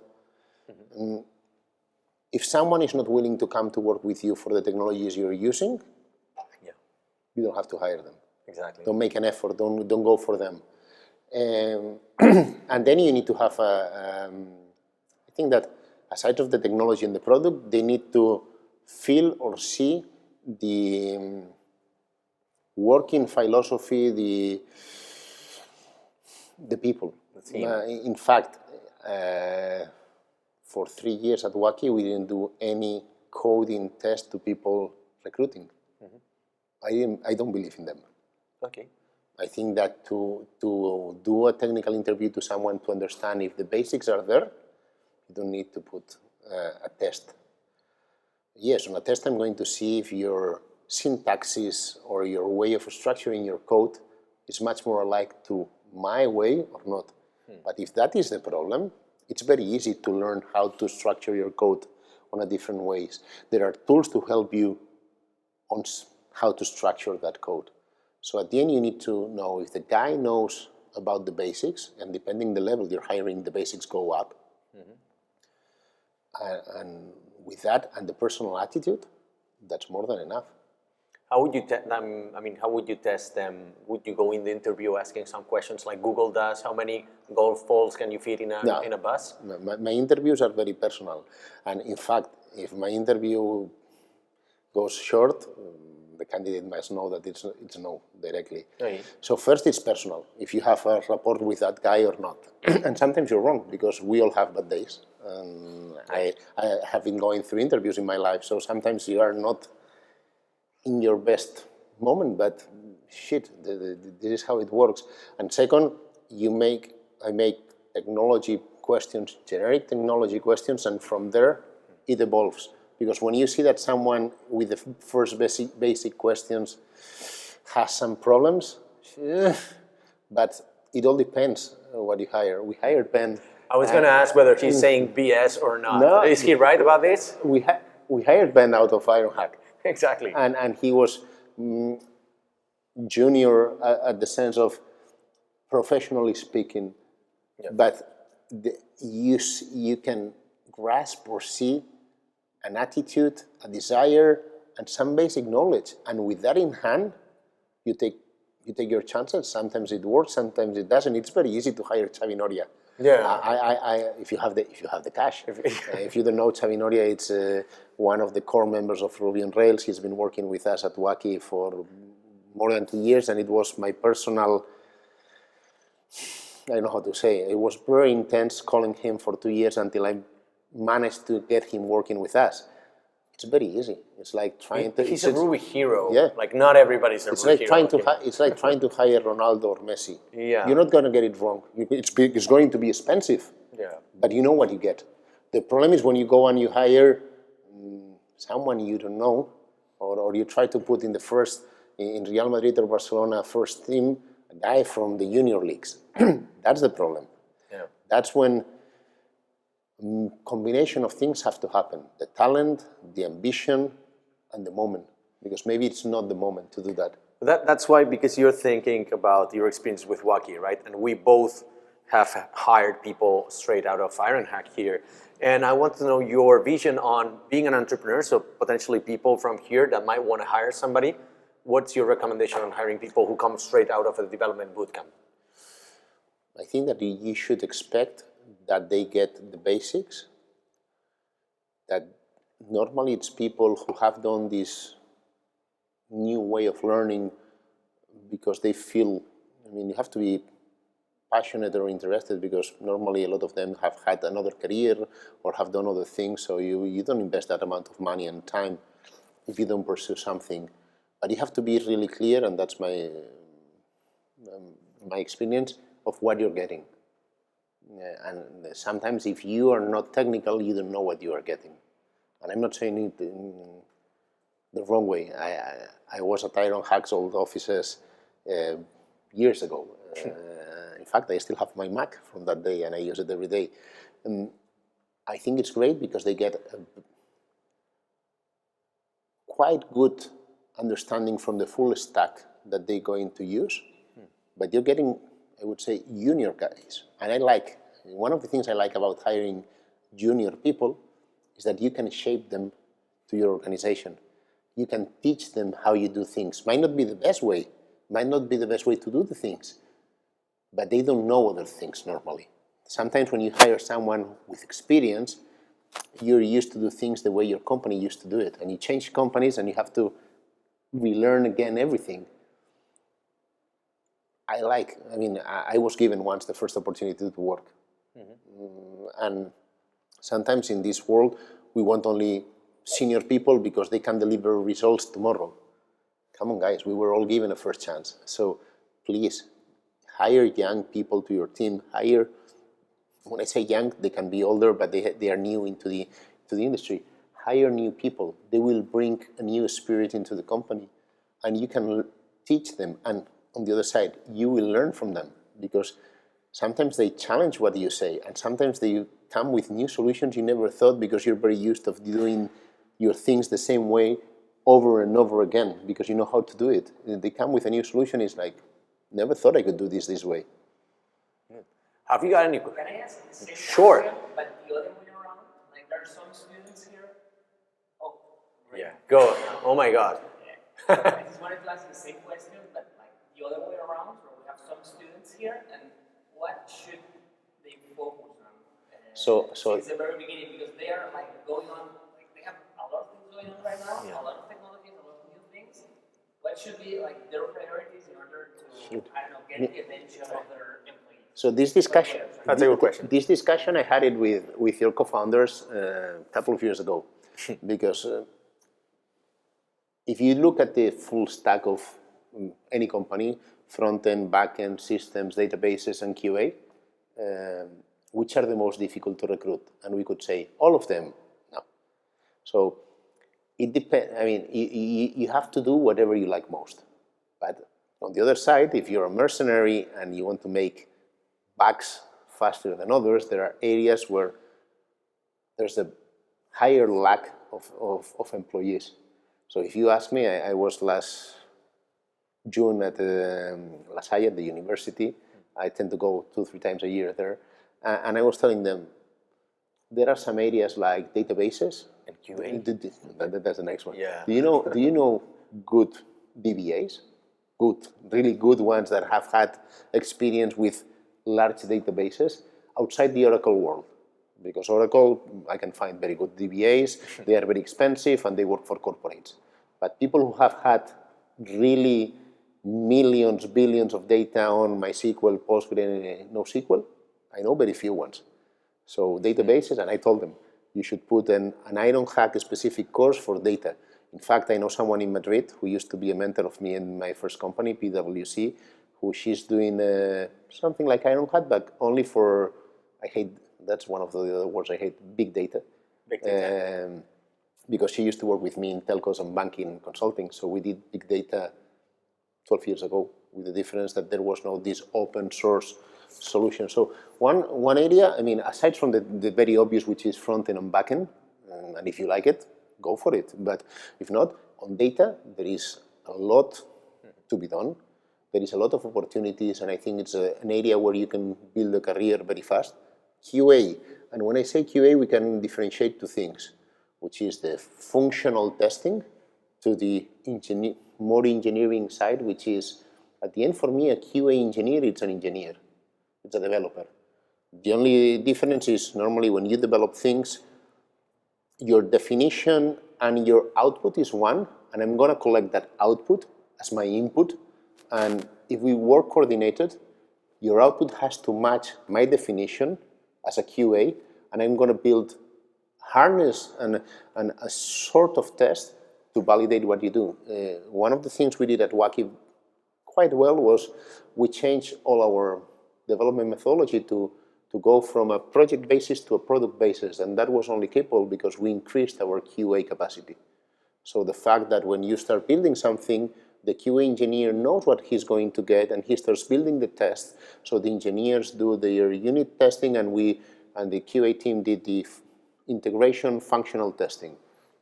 If someone is not willing to come to work with you for the technologies you're using, you don't have to hire them. Exactly. Don't make an effort. Don't go for them. And then you need to have I think that aside of the technology and the product, they need to feel or see the working philosophy, the people. In fact, for 3 years at Waki, we didn't do any coding test to people recruiting. I don't believe in them. Okay. I think that to do a technical interview to someone to understand if the basics are there, you don't need to put a test. Yes, on a test I'm going to see if your syntaxes or your way of structuring your code is much more alike to my way or not. But if that is the problem, it's very easy to learn how to structure your code on a different ways. There are tools to help you on how to structure that code. So at the end, you need to know if the guy knows about the basics, and depending the level you're hiring, the basics go up. And with that and the personal attitude, that's more than enough. How would you how would you test them? Would you go in the interview asking some questions like Google does? How many golf balls can you fit in a bus? My interviews are very personal. And in fact, if my interview goes short, the candidate must know that it's no directly. Okay. So first it's personal, if you have a rapport with that guy or not. And sometimes you're wrong, because we all have bad days. I have been going through interviews in my life, so sometimes you are not in your best moment, but shit, this is how it works. And second, I make technology questions, generic technology questions, and from there it evolves. Because when you see that someone with the first basic questions has some problems, but it all depends on what you hire. We hired Ben. I was going to ask whether he's saying BS or not. No, Is he right about this? We hired Ben out of Ironhack. Exactly. And he was junior at the sense of professionally speaking, but you can grasp or see an attitude, a desire, and some basic knowledge. And with that in hand, you take your chances. Sometimes it works, sometimes it doesn't. It's very easy to hire Xavi Noria. Yeah. If you have the cash. If you don't know, Xavi Noria, it's one of the core members of Ruby on Rails. He's been working with us at Waki for more than 2 years, and it was my personal, I don't know how to say, it was very intense calling him for 2 years until I managed to get him working with us. It's very easy. It's like trying to... He's a Ruby hero. Yeah. Like, not everybody's a Ruby hero. It's like trying to hire Ronaldo or Messi. Yeah. You're not going to get it wrong. It's going to be expensive. Yeah. But you know what you get. The problem is when you go and you hire someone you don't know, or you try to put in Real Madrid or Barcelona first team, a guy from the junior leagues. That's the problem. Yeah. That's when combination of things have to happen. The talent, the ambition, and the moment. Because maybe it's not the moment to do that. That's why, because you're thinking about your experience with Waki, right? And we both have hired people straight out of Ironhack here. And I want to know your vision on being an entrepreneur, so potentially people from here that might want to hire somebody. What's your recommendation on hiring people who come straight out of a development bootcamp? I think that you should expect that they get the basics, that normally it's people who have done this new way of learning because they feel, I mean, you have to be passionate or interested because normally a lot of them have had another career or have done other things, so you don't invest that amount of money and time if you don't pursue something. But you have to be really clear, and that's my experience of what you're getting. And sometimes if you are not technical, you don't know what you are getting. And I'm not saying it in the wrong way. I was at Iron Hack's old offices years ago. In fact, I still have my Mac from that day and I use it every day. And I think it's great because they get a quite good understanding from the full stack that they're going to use. But you're getting, I would say, junior guys. And one of the things I like about hiring junior people is that you can shape them to your organization. You can teach them how you do things. Might not be the best way, might not be the best way to do the things, but they don't know other things normally. Sometimes when you hire someone with experience, you're used to do things the way your company used to do it. And you change companies and you have to relearn again everything. I was given once the first opportunity to work. And sometimes in this world, we want only senior people because they can deliver results tomorrow. Come on, guys, we were all given a first chance. So please, hire young people to your team. When I say young, they can be older, but they are new to the industry. Hire new people. They will bring a new spirit into the company, and you can teach them. And on the other side, you will learn from them because sometimes they challenge what you say, and sometimes they come with new solutions you never thought because you're very used to doing your things the same way over and over again because you know how to do it. They come with a new solution. It's like, never thought I could do this way. Have you got any? Can I ask the same Sure. question, but the other way around? Like there are some students here. Oh, great. Yeah. Go. Oh my God. I just wanted to ask the same question, but like the other way around, where we have some students here, and what should they focus on since the very beginning? Because they are like going on, like they have a lot of things going on right now, a lot of technologies, a lot of new things. What should be like their priorities in order to, I don't know, get the attention of their employees? So this discussion, That's a good question. This discussion, I had it with your co-founders a couple of years ago, because if you look at the full stack of any company, front-end, back-end, systems, databases, and QA, which are the most difficult to recruit? And we could say all of them. No. So it depends. I mean, you have to do whatever you like most. But on the other side, if you're a mercenary and you want to make bugs faster than others, there are areas where there's a higher lack of employees. So if you ask me, I was last June at La Salle at the university. I tend to go 2-3 times a year there. And I was telling them, there are some areas like databases. And QA. That's the next one. Yeah. Do you know good DBAs? Good, really good ones that have had experience with large databases outside the Oracle world. Because Oracle, I can find very good DBAs, they are very expensive and they work for corporates. But people who have had really millions, billions of data on MySQL, Postgre, NoSQL, I know very few ones. So databases, and I told them, you should put an Iron Hack specific course for data. In fact, I know someone in Madrid who used to be a mentor of me in my first company, PwC, who she's doing something like Iron Hack, but only for, that's one of the other words I hate, big data. Big data. Because she used to work with me in telcos and banking and consulting, so we did big data 12 years ago, with the difference that there was no this open source solution. So one area, I mean, aside from the very obvious, which is front-end and back-end, and if you like it, go for it. But if not, on data, there is a lot to be done. There is a lot of opportunities, and I think it's an area where you can build a career very fast. QA, and when I say QA, we can differentiate two things, which is the functional testing to the more engineering side, which is, at the end for me, a QA engineer, it's an engineer. It's a developer. The only difference is normally when you develop things, your definition and your output is one, and I'm going to collect that output as my input. And if we work coordinated, your output has to match my definition as a QA, and I'm going to build harness and a sort of test to validate what you do. One of the things we did at Waki quite well was we changed all our development methodology to go from a project basis to a product basis, and that was only capable because we increased our QA capacity. So the fact that when you start building something, the QA engineer knows what he's going to get, and he starts building the test. So the engineers do their unit testing, and the QA team did the integration functional testing.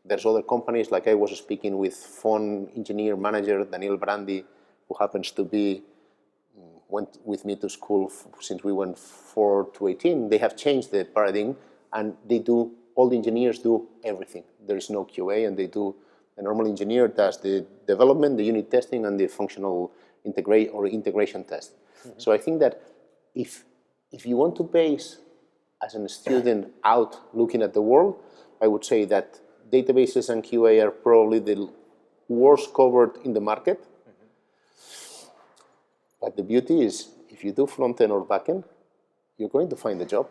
There's other companies, like I was speaking with phone engineer manager Daniel Brandi, who happens to be went with me to school since we went 4 to 18. They have changed the paradigm, and they do, all the engineers do everything. There is no QA, and they do, a normal engineer does the development, the unit testing, and the functional integration test. So I think that if you want to base as a student out looking at the world, I would say that databases and QA are probably the worst covered in the market. But the beauty is, if you do front-end or back-end, you're going to find a job,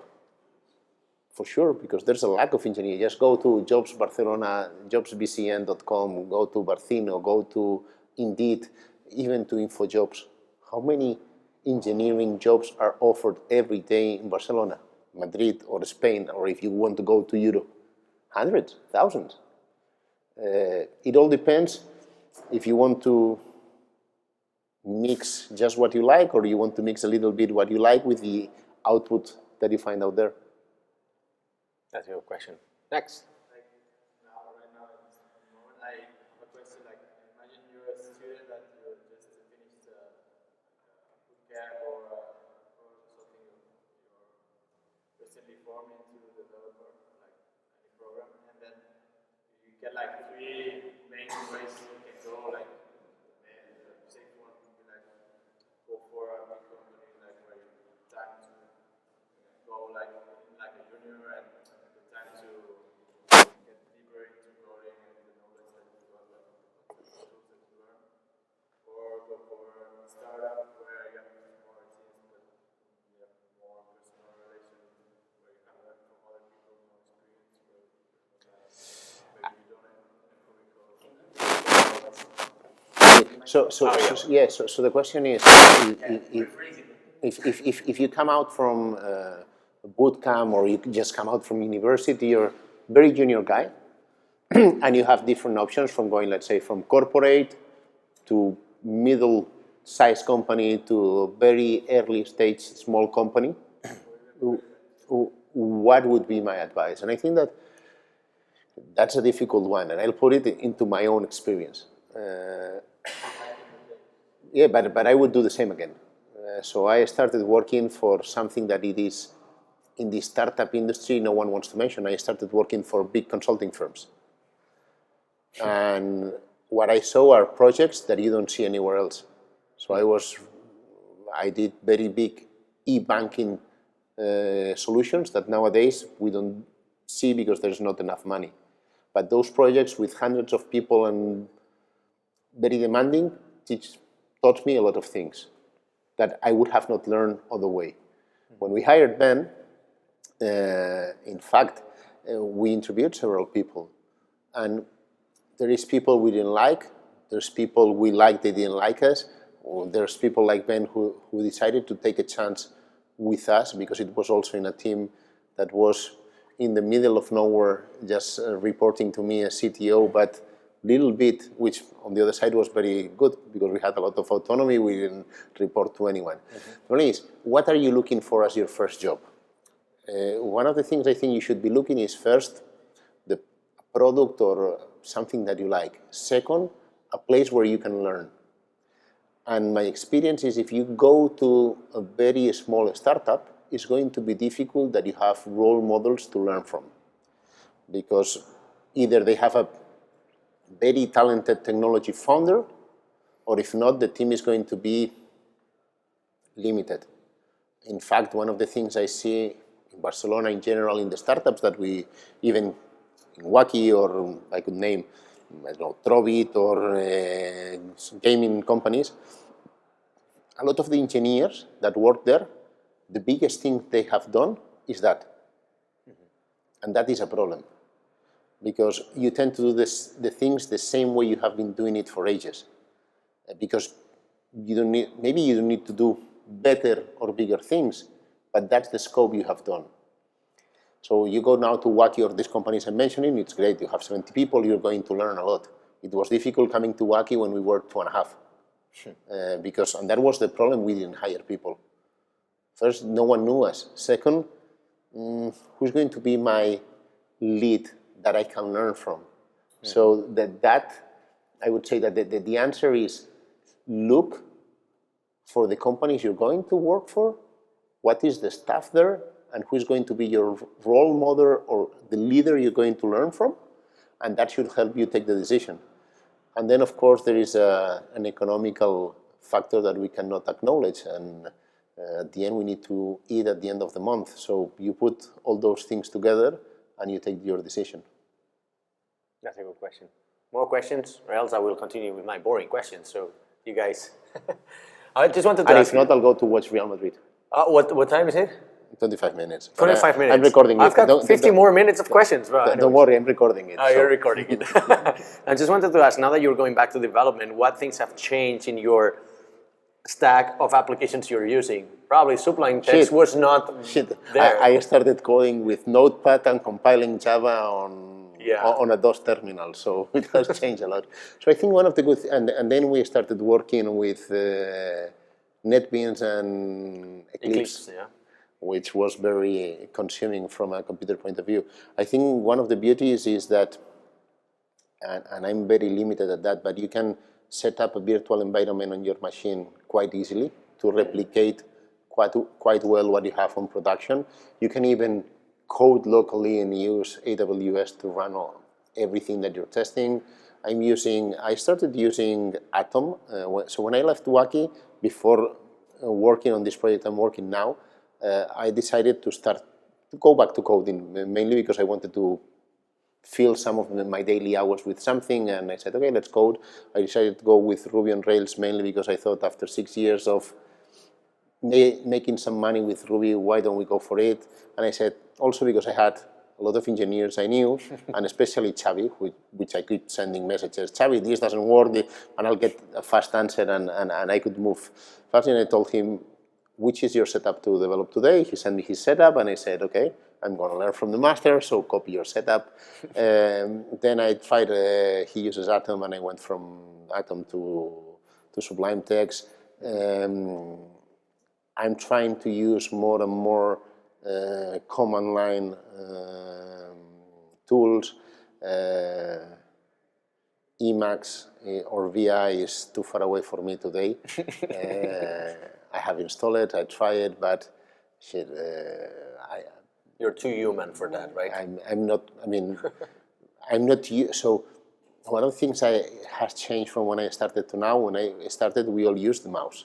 for sure, because there's a lack of engineers. Just go to Jobs Barcelona, jobsbcn.com, go to Barcino, go to Indeed, even to InfoJobs. How many engineering jobs are offered every day in Barcelona, Madrid, or Spain, or if you want to go to Europe? Hundreds, thousands. It all depends if you want to mix just what you like, or you want to mix a little bit what you like with the output that you find out there. That's your question. Next. Right now, in this moment, I have a question. Like, imagine you're a student that you just finished a boot camp or something. You're recently formed into developer, like any program, and then you get like 3 main ways you can go. Like, the safe one would be like go for a big company, like where you time to go like a junior and time to get deeper into coding and the knowledge that you got, like the tools that you learn, or go for a startup where you have smaller teams but you have more personal relations, where you can learn from other people, more experience, where maybe you don't have a curriculum. So the question is, if you come out from a boot camp, or you just come out from university, you're a very junior guy, and you have different options from going, let's say, from corporate to middle-sized company to a very early stage small company, what would be my advice? And I think that that's a difficult one, and I'll put it into my own experience. Yeah, but I would do the same again. So I started working for something that it is in the startup industry no one wants to mention. I started working for big consulting firms. And what I saw are projects that you don't see anywhere else. So I did very big e-banking solutions that nowadays we don't see because there's not enough money. But those projects with hundreds of people and very demanding taught me a lot of things that I would have not learned other way. When we hired Ben, in fact, we interviewed several people, and there is people we didn't like, there's people we liked, they didn't like us, or there's people like Ben who decided to take a chance with us because it was also in a team that was in the middle of nowhere, just reporting to me as CTO, but little bit, which on the other side was very good because we had a lot of autonomy, we didn't report to anyone. The point is, what are you looking for as your first job? One of the things I think you should be looking is first, the product or something that you like. Second, a place where you can learn. And my experience is if you go to a very small startup, it's going to be difficult that you have role models to learn from. Because either they have a very talented technology founder, or if not, the team is going to be limited. In fact, one of the things I see in Barcelona in general, in the startups that we even in Waki, or I could name, I don't know, Trovit or gaming companies, a lot of the engineers that work there, the biggest thing they have done is that. And that is a problem, because you tend to do the things the same way you have been doing it for ages. Because you don't need, maybe you don't need to do better or bigger things, but that's the scope you have done. So you go now to Waki or these companies I'm mentioning, it's great, you have 70 people, you're going to learn a lot. It was difficult coming to Waki when we were 2.5, because, and that was the problem, we didn't hire people. First, no one knew us. Second, who's going to be my lead that I can learn from? So that I would say that the answer is look for the companies you're going to work for, what is the staff there, and who's going to be your role model or the leader you're going to learn from, and that should help you take the decision. And then, of course, there is an economical factor that we cannot acknowledge, and at the end, we need to eat at the end of the month. So you put all those things together, and you take your decision. That's a good question. More questions, or else I will continue with my boring questions. So you guys, I just wanted to And ask if not, you, I'll go to watch Real Madrid. what time is it? 25 minutes. 25 minutes. I'm recording it. I've got 50 more minutes of questions. But Don't worry, I'm recording it. Oh, you're recording it. I just wanted to ask, now that you're going back to development, what things have changed in your stack of applications you're using? Probably Sublime Text was not there. I started coding with Notepad and compiling Java on a DOS terminal, so it has changed a lot. So I think one of the good, and then we started working with NetBeans and Eclipse, which was very consuming from a computer point of view. I think one of the beauties is that, and I'm very limited at that, but you can set up a virtual environment on your machine quite easily to replicate quite well what you have on production. You can even code locally and use AWS to run everything that you're testing. I started using Atom. So when I left Waki, before working on this project I'm working now, I decided to go back to coding, mainly because I wanted to fill some of my daily hours with something, and I said, okay, let's code. I decided to go with Ruby on Rails, mainly because I thought after 6 years of making some money with Ruby, why don't we go for it? And I said, also because I had a lot of engineers I knew, and especially Xavi, which I keep sending messages, Xavi, this doesn't work, and I'll get a fast answer, and I could move fast. And I told him, which is your setup to develop today? He sent me his setup, and I said, okay, I'm going to learn from the master, so copy your setup. Then I tried, he uses Atom, and I went from Atom to Sublime Text. I'm trying to use more and more command line tools. Emacs or VI is too far away for me today. I have installed it, I tried it, but shit, you're too human for that, right? I'm not, I mean, I'm not, so one of the things has changed from when I started to now. When I started, we all used the mouse.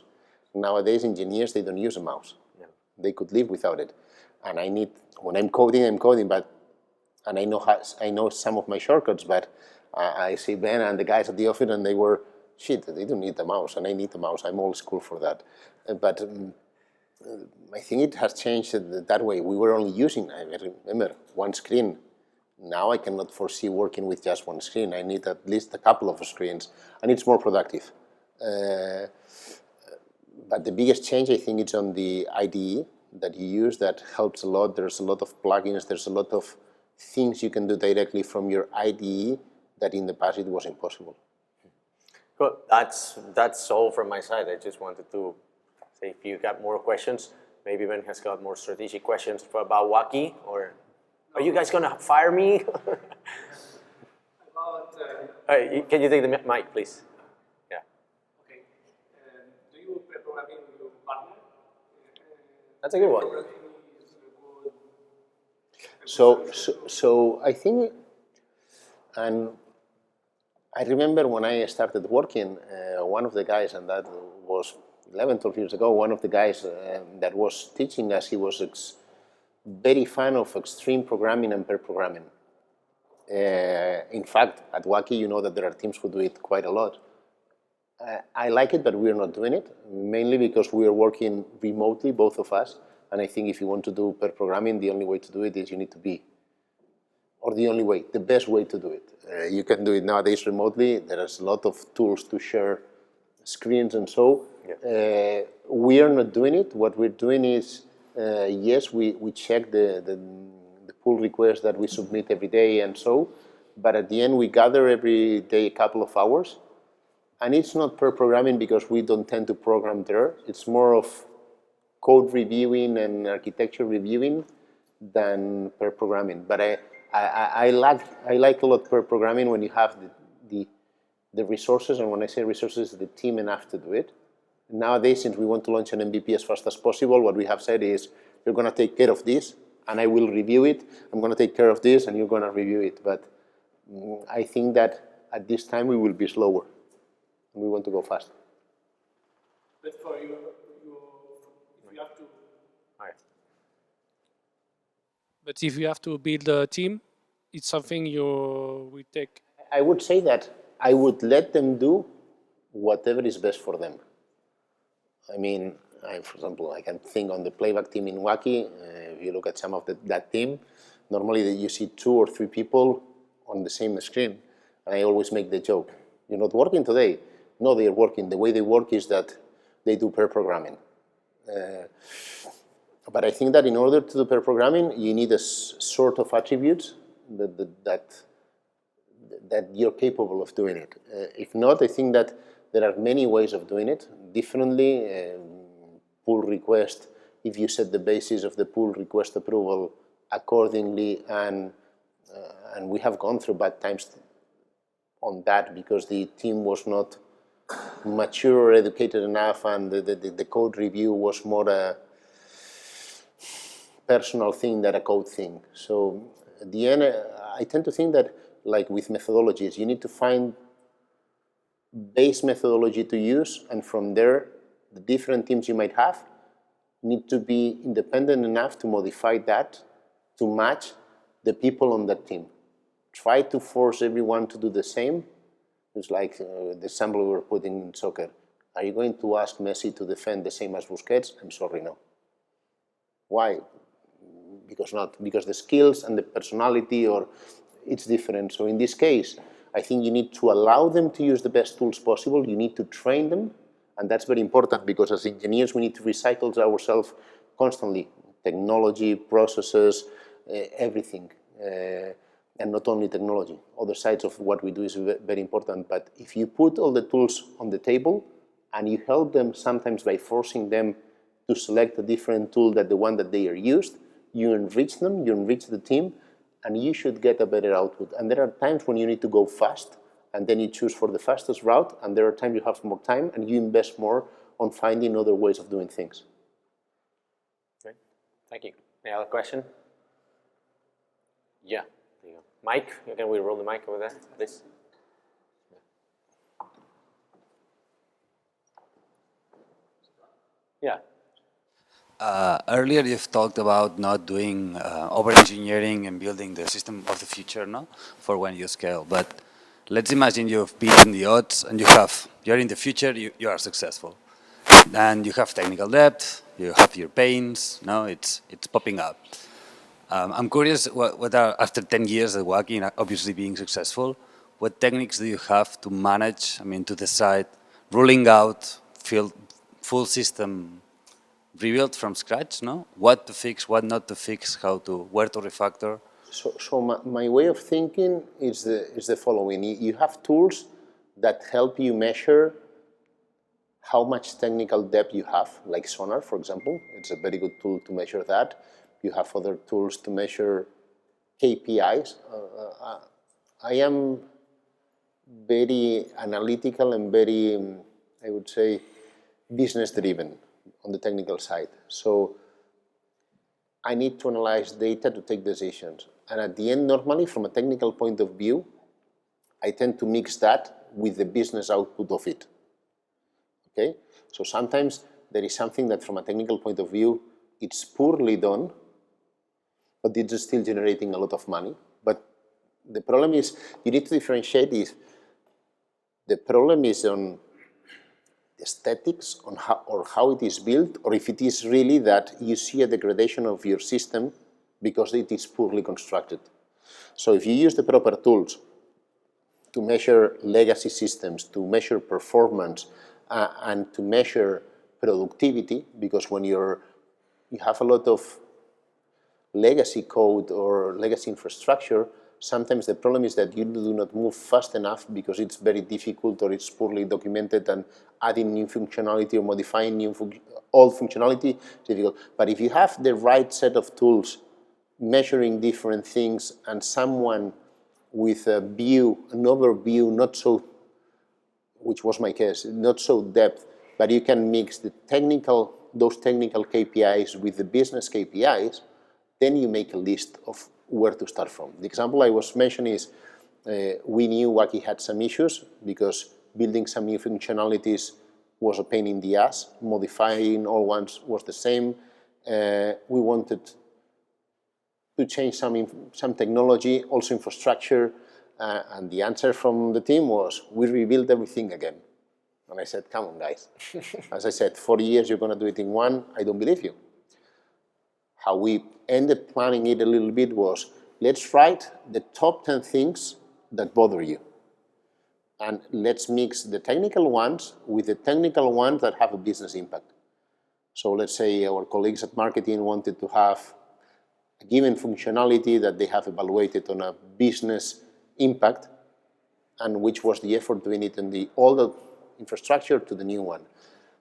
Nowadays, engineers, they don't use a mouse. Yeah. They could live without it. And I need, when I'm coding, but, and I know some of my shortcuts, but I see Ben and the guys at the office, and they were, shit, they don't need the mouse, and I need the mouse. I'm old school for that. But I think it has changed that way. We were only using, I remember, one screen. Now I cannot foresee working with just one screen. I need at least a couple of screens, and it's more productive. But the biggest change, I think, it's on the IDE that you use that helps a lot. There's a lot of plugins. There's a lot of things you can do directly from your IDE that in the past it was impossible. Good. That's all from my side. I just wanted to say if you got more questions, maybe Ben has got more strategic questions about Waki, or are you guys going to fire me? Can you take the mic, please? Yeah. Okay. Do you pair programming with your partner? That's a good one. So I think, and I remember when I started working, one of the guys, and that was 11, 12 years ago, one of the guys that was teaching us, he was very fan of extreme programming and pair programming. In fact, at Waki, you know that there are teams who do it quite a lot. I like it, but we are not doing it, mainly because we are working remotely, both of us. And I think if you want to do pair programming, the only way to do it is you need to be, or the only way, the best way to do it. You can do it nowadays remotely. There is a lot of tools to share screens and so. Yeah. We are not doing it. What we're doing is, yes, we check the pull requests that we submit every day and so, but at the end we gather every day a couple of hours. And it's not pair programming because we don't tend to program there. It's more of code reviewing and architecture reviewing than pair programming. But I like a lot pair programming when you have the resources, and when I say resources, the team enough to do it. Nowadays, since we want to launch an MVP as fast as possible, what we have said is, you're going to take care of this, and I will review it. I'm going to take care of this, and you're going to review it. But I think that at this time, we will be slower. We want to go fast. But for you, if you have to. But if you have to build a team, it's something you will take. I would say that I would let them do whatever is best for them. I mean, for example, I can think on the playback team in Waki. If you look at some of that team, normally you see 2 or 3 people on the same screen. And I always make the joke, you're not working today. No, they are working. The way they work is that they do pair programming. But I think that in order to do pair programming, you need a sort of attributes that you're capable of doing it. If not, I think that there are many ways of doing it differently. Pull request, if you set the basis of the pull request approval accordingly, and we have gone through bad times on that because the team was not mature or educated enough, and the code review was more a personal thing than a code thing. So at the end, I tend to think that, like with methodologies, you need to find base methodology to use, and from there, the different teams you might have need to be independent enough to modify that to match the people on that team. Try to force everyone to do the same. It's like the example we were putting in soccer. Are you going to ask Messi to defend the same as Busquets? I'm sorry, no. Why? Because not. Because the skills and the personality, or it's different. So in this case, I think you need to allow them to use the best tools possible. You need to train them. And that's very important because as engineers, we need to recycle ourselves constantly. Technology, processes, everything. And not only technology. Other sides of what we do is very important. But if you put all the tools on the table and you help them sometimes by forcing them to select a different tool than the one that they are used, you enrich them, you enrich the team, and you should get a better output. And there are times when you need to go fast, and then you choose for the fastest route, and there are times you have more time, and you invest more on finding other ways of doing things. Great, thank you. Any other question? Yeah. Mike, can we roll the mic over there, please? Yeah. Earlier you've talked about not doing over-engineering and building the system of the future, no? For when you scale. But let's imagine you've beaten the odds and you're in the future, you are successful. And you have technical debt, you have your pains, no? It's popping up. I'm curious, what are, after 10 years at Waki, obviously being successful, what techniques do you have to manage, to decide, ruling out full system rebuild from scratch, no? What to fix, what not to fix, where to refactor? So my way of thinking is the following. You have tools that help you measure how much technical depth you have, like Sonar, for example. It's a very good tool to measure that. You have other tools to measure KPIs. I am very analytical and very, I would say, business-driven on the technical side. So I need to analyze data to take decisions. And at the end, normally, from a technical point of view, I tend to mix that with the business output of it. Okay? So sometimes there is something that from a technical point of view, it's poorly done, but it's still generating a lot of money. But The problem is, you need to differentiate if the problem is on the aesthetics, on how it is built, or if it is really that you see a degradation of your system because it is poorly constructed. So if you use the proper tools to measure legacy systems, to measure performance, and to measure productivity, because when you have a lot of legacy code or legacy infrastructure, sometimes the problem is that you do not move fast enough because it's very difficult or it's poorly documented, and adding new functionality or modifying old functionality is difficult. But if you have the right set of tools measuring different things, and someone with an overview, not so, which was my case, not so depth, but you can mix those technical KPIs with the business KPIs, then you make a list of where to start from. The example I was mentioning is we knew Waki had some issues because building some new functionalities was a pain in the ass. Modifying all ones was the same. We wanted to change some technology, also infrastructure, and the answer from the team was, we rebuild everything again. And I said, come on, guys. As I said, 40 years, you're going to do it in one. I don't believe you. How we ended planning it a little bit was, let's write the top 10 things that bother you. And let's mix the technical ones with the technical ones that have a business impact. So let's say our colleagues at marketing wanted to have a given functionality that they have evaluated on a business impact, and which was the effort doing it in the older infrastructure to the new one.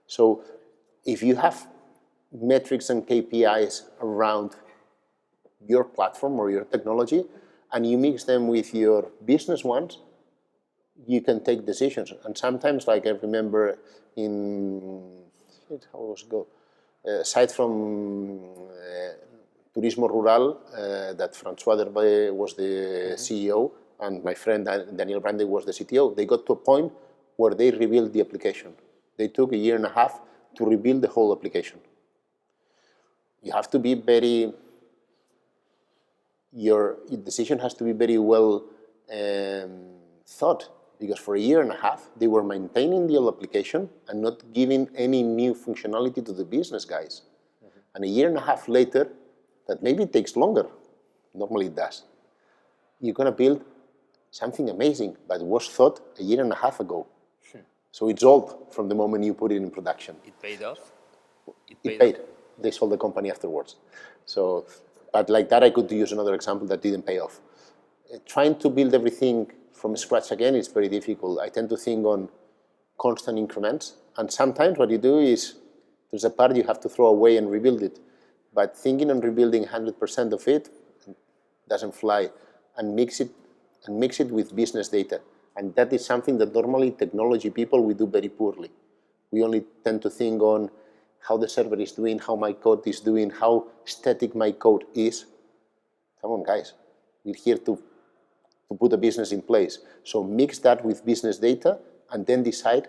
So if you have metrics and KPIs around your platform or your technology, and you mix them with your business ones, you can take decisions. And sometimes, like I remember aside from Turismo Rural, that François Derbe was the CEO, and my friend Daniel Brande was the CTO, they got to a point where they rebuilt the application. They took a year and a half to rebuild the whole application. You have to be your decision has to be very well thought, because for a year and a half, they were maintaining the old application and not giving any new functionality to the business guys. And a year and a half later, that maybe takes longer, normally it does, you're going to build something amazing, but it was thought a year and a half ago. So it's old from the moment you put it in production. It paid off? It paid. They sold the company afterwards. So, but like that, I could use another example that didn't pay off. Trying to build everything from scratch again is very difficult. I tend to think on constant increments. And sometimes what you do is, there's a part you have to throw away and rebuild it. But thinking on rebuilding 100% of it doesn't fly. And mix it with business data. And that is something that normally technology people, we do very poorly. We only tend to think on how the server is doing, how my code is doing, how static my code is. Come on, guys. We're here to put a business in place. So mix that with business data and then decide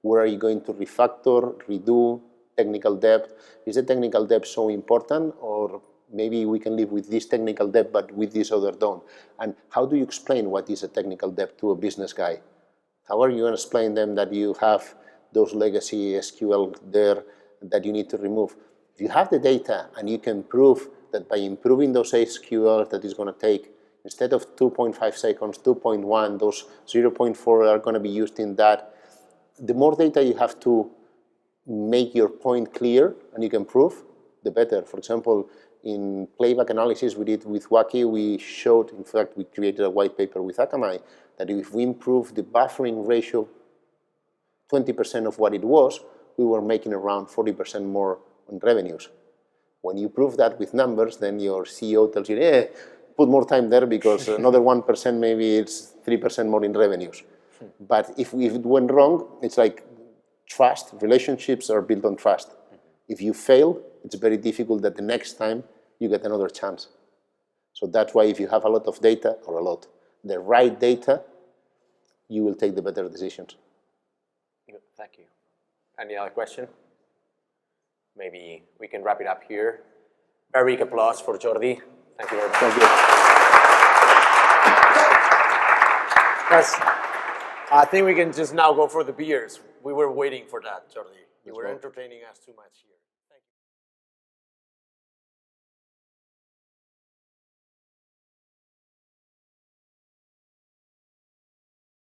where are you going to refactor, redo, technical depth. Is the technical depth so important, or maybe we can live with this technical depth but with this other don't? And how do you explain what is a technical depth to a business guy? How are you going to explain them that you have those legacy SQL there that you need to remove? If you have the data and you can prove that by improving those SQL that is going to take, instead of 2.5 seconds, 2.1, those 0.4 are going to be used in that. The more data you have to make your point clear and you can prove, the better. For example, in playback analysis we did with Waki, we showed, in fact, we created a white paper with Akamai, that if we improve the buffering ratio 20% of what it was, we were making around 40% more on revenues. When you prove that with numbers, then your CEO tells you, put more time there because another 1%, maybe it's 3% more in revenues. But if it went wrong, it's like trust. Relationships are built on trust. If you fail, it's very difficult that the next time you get another chance. So that's why if you have a lot of data, or the right data, you will take the better decisions. Good, thank you. Any other question? Maybe we can wrap it up here. Very big applause for Jordi. Thank you very much. Thank you. That's, I think we can just now go for the beers. We were waiting for that, Jordi. You were entertaining us too much here.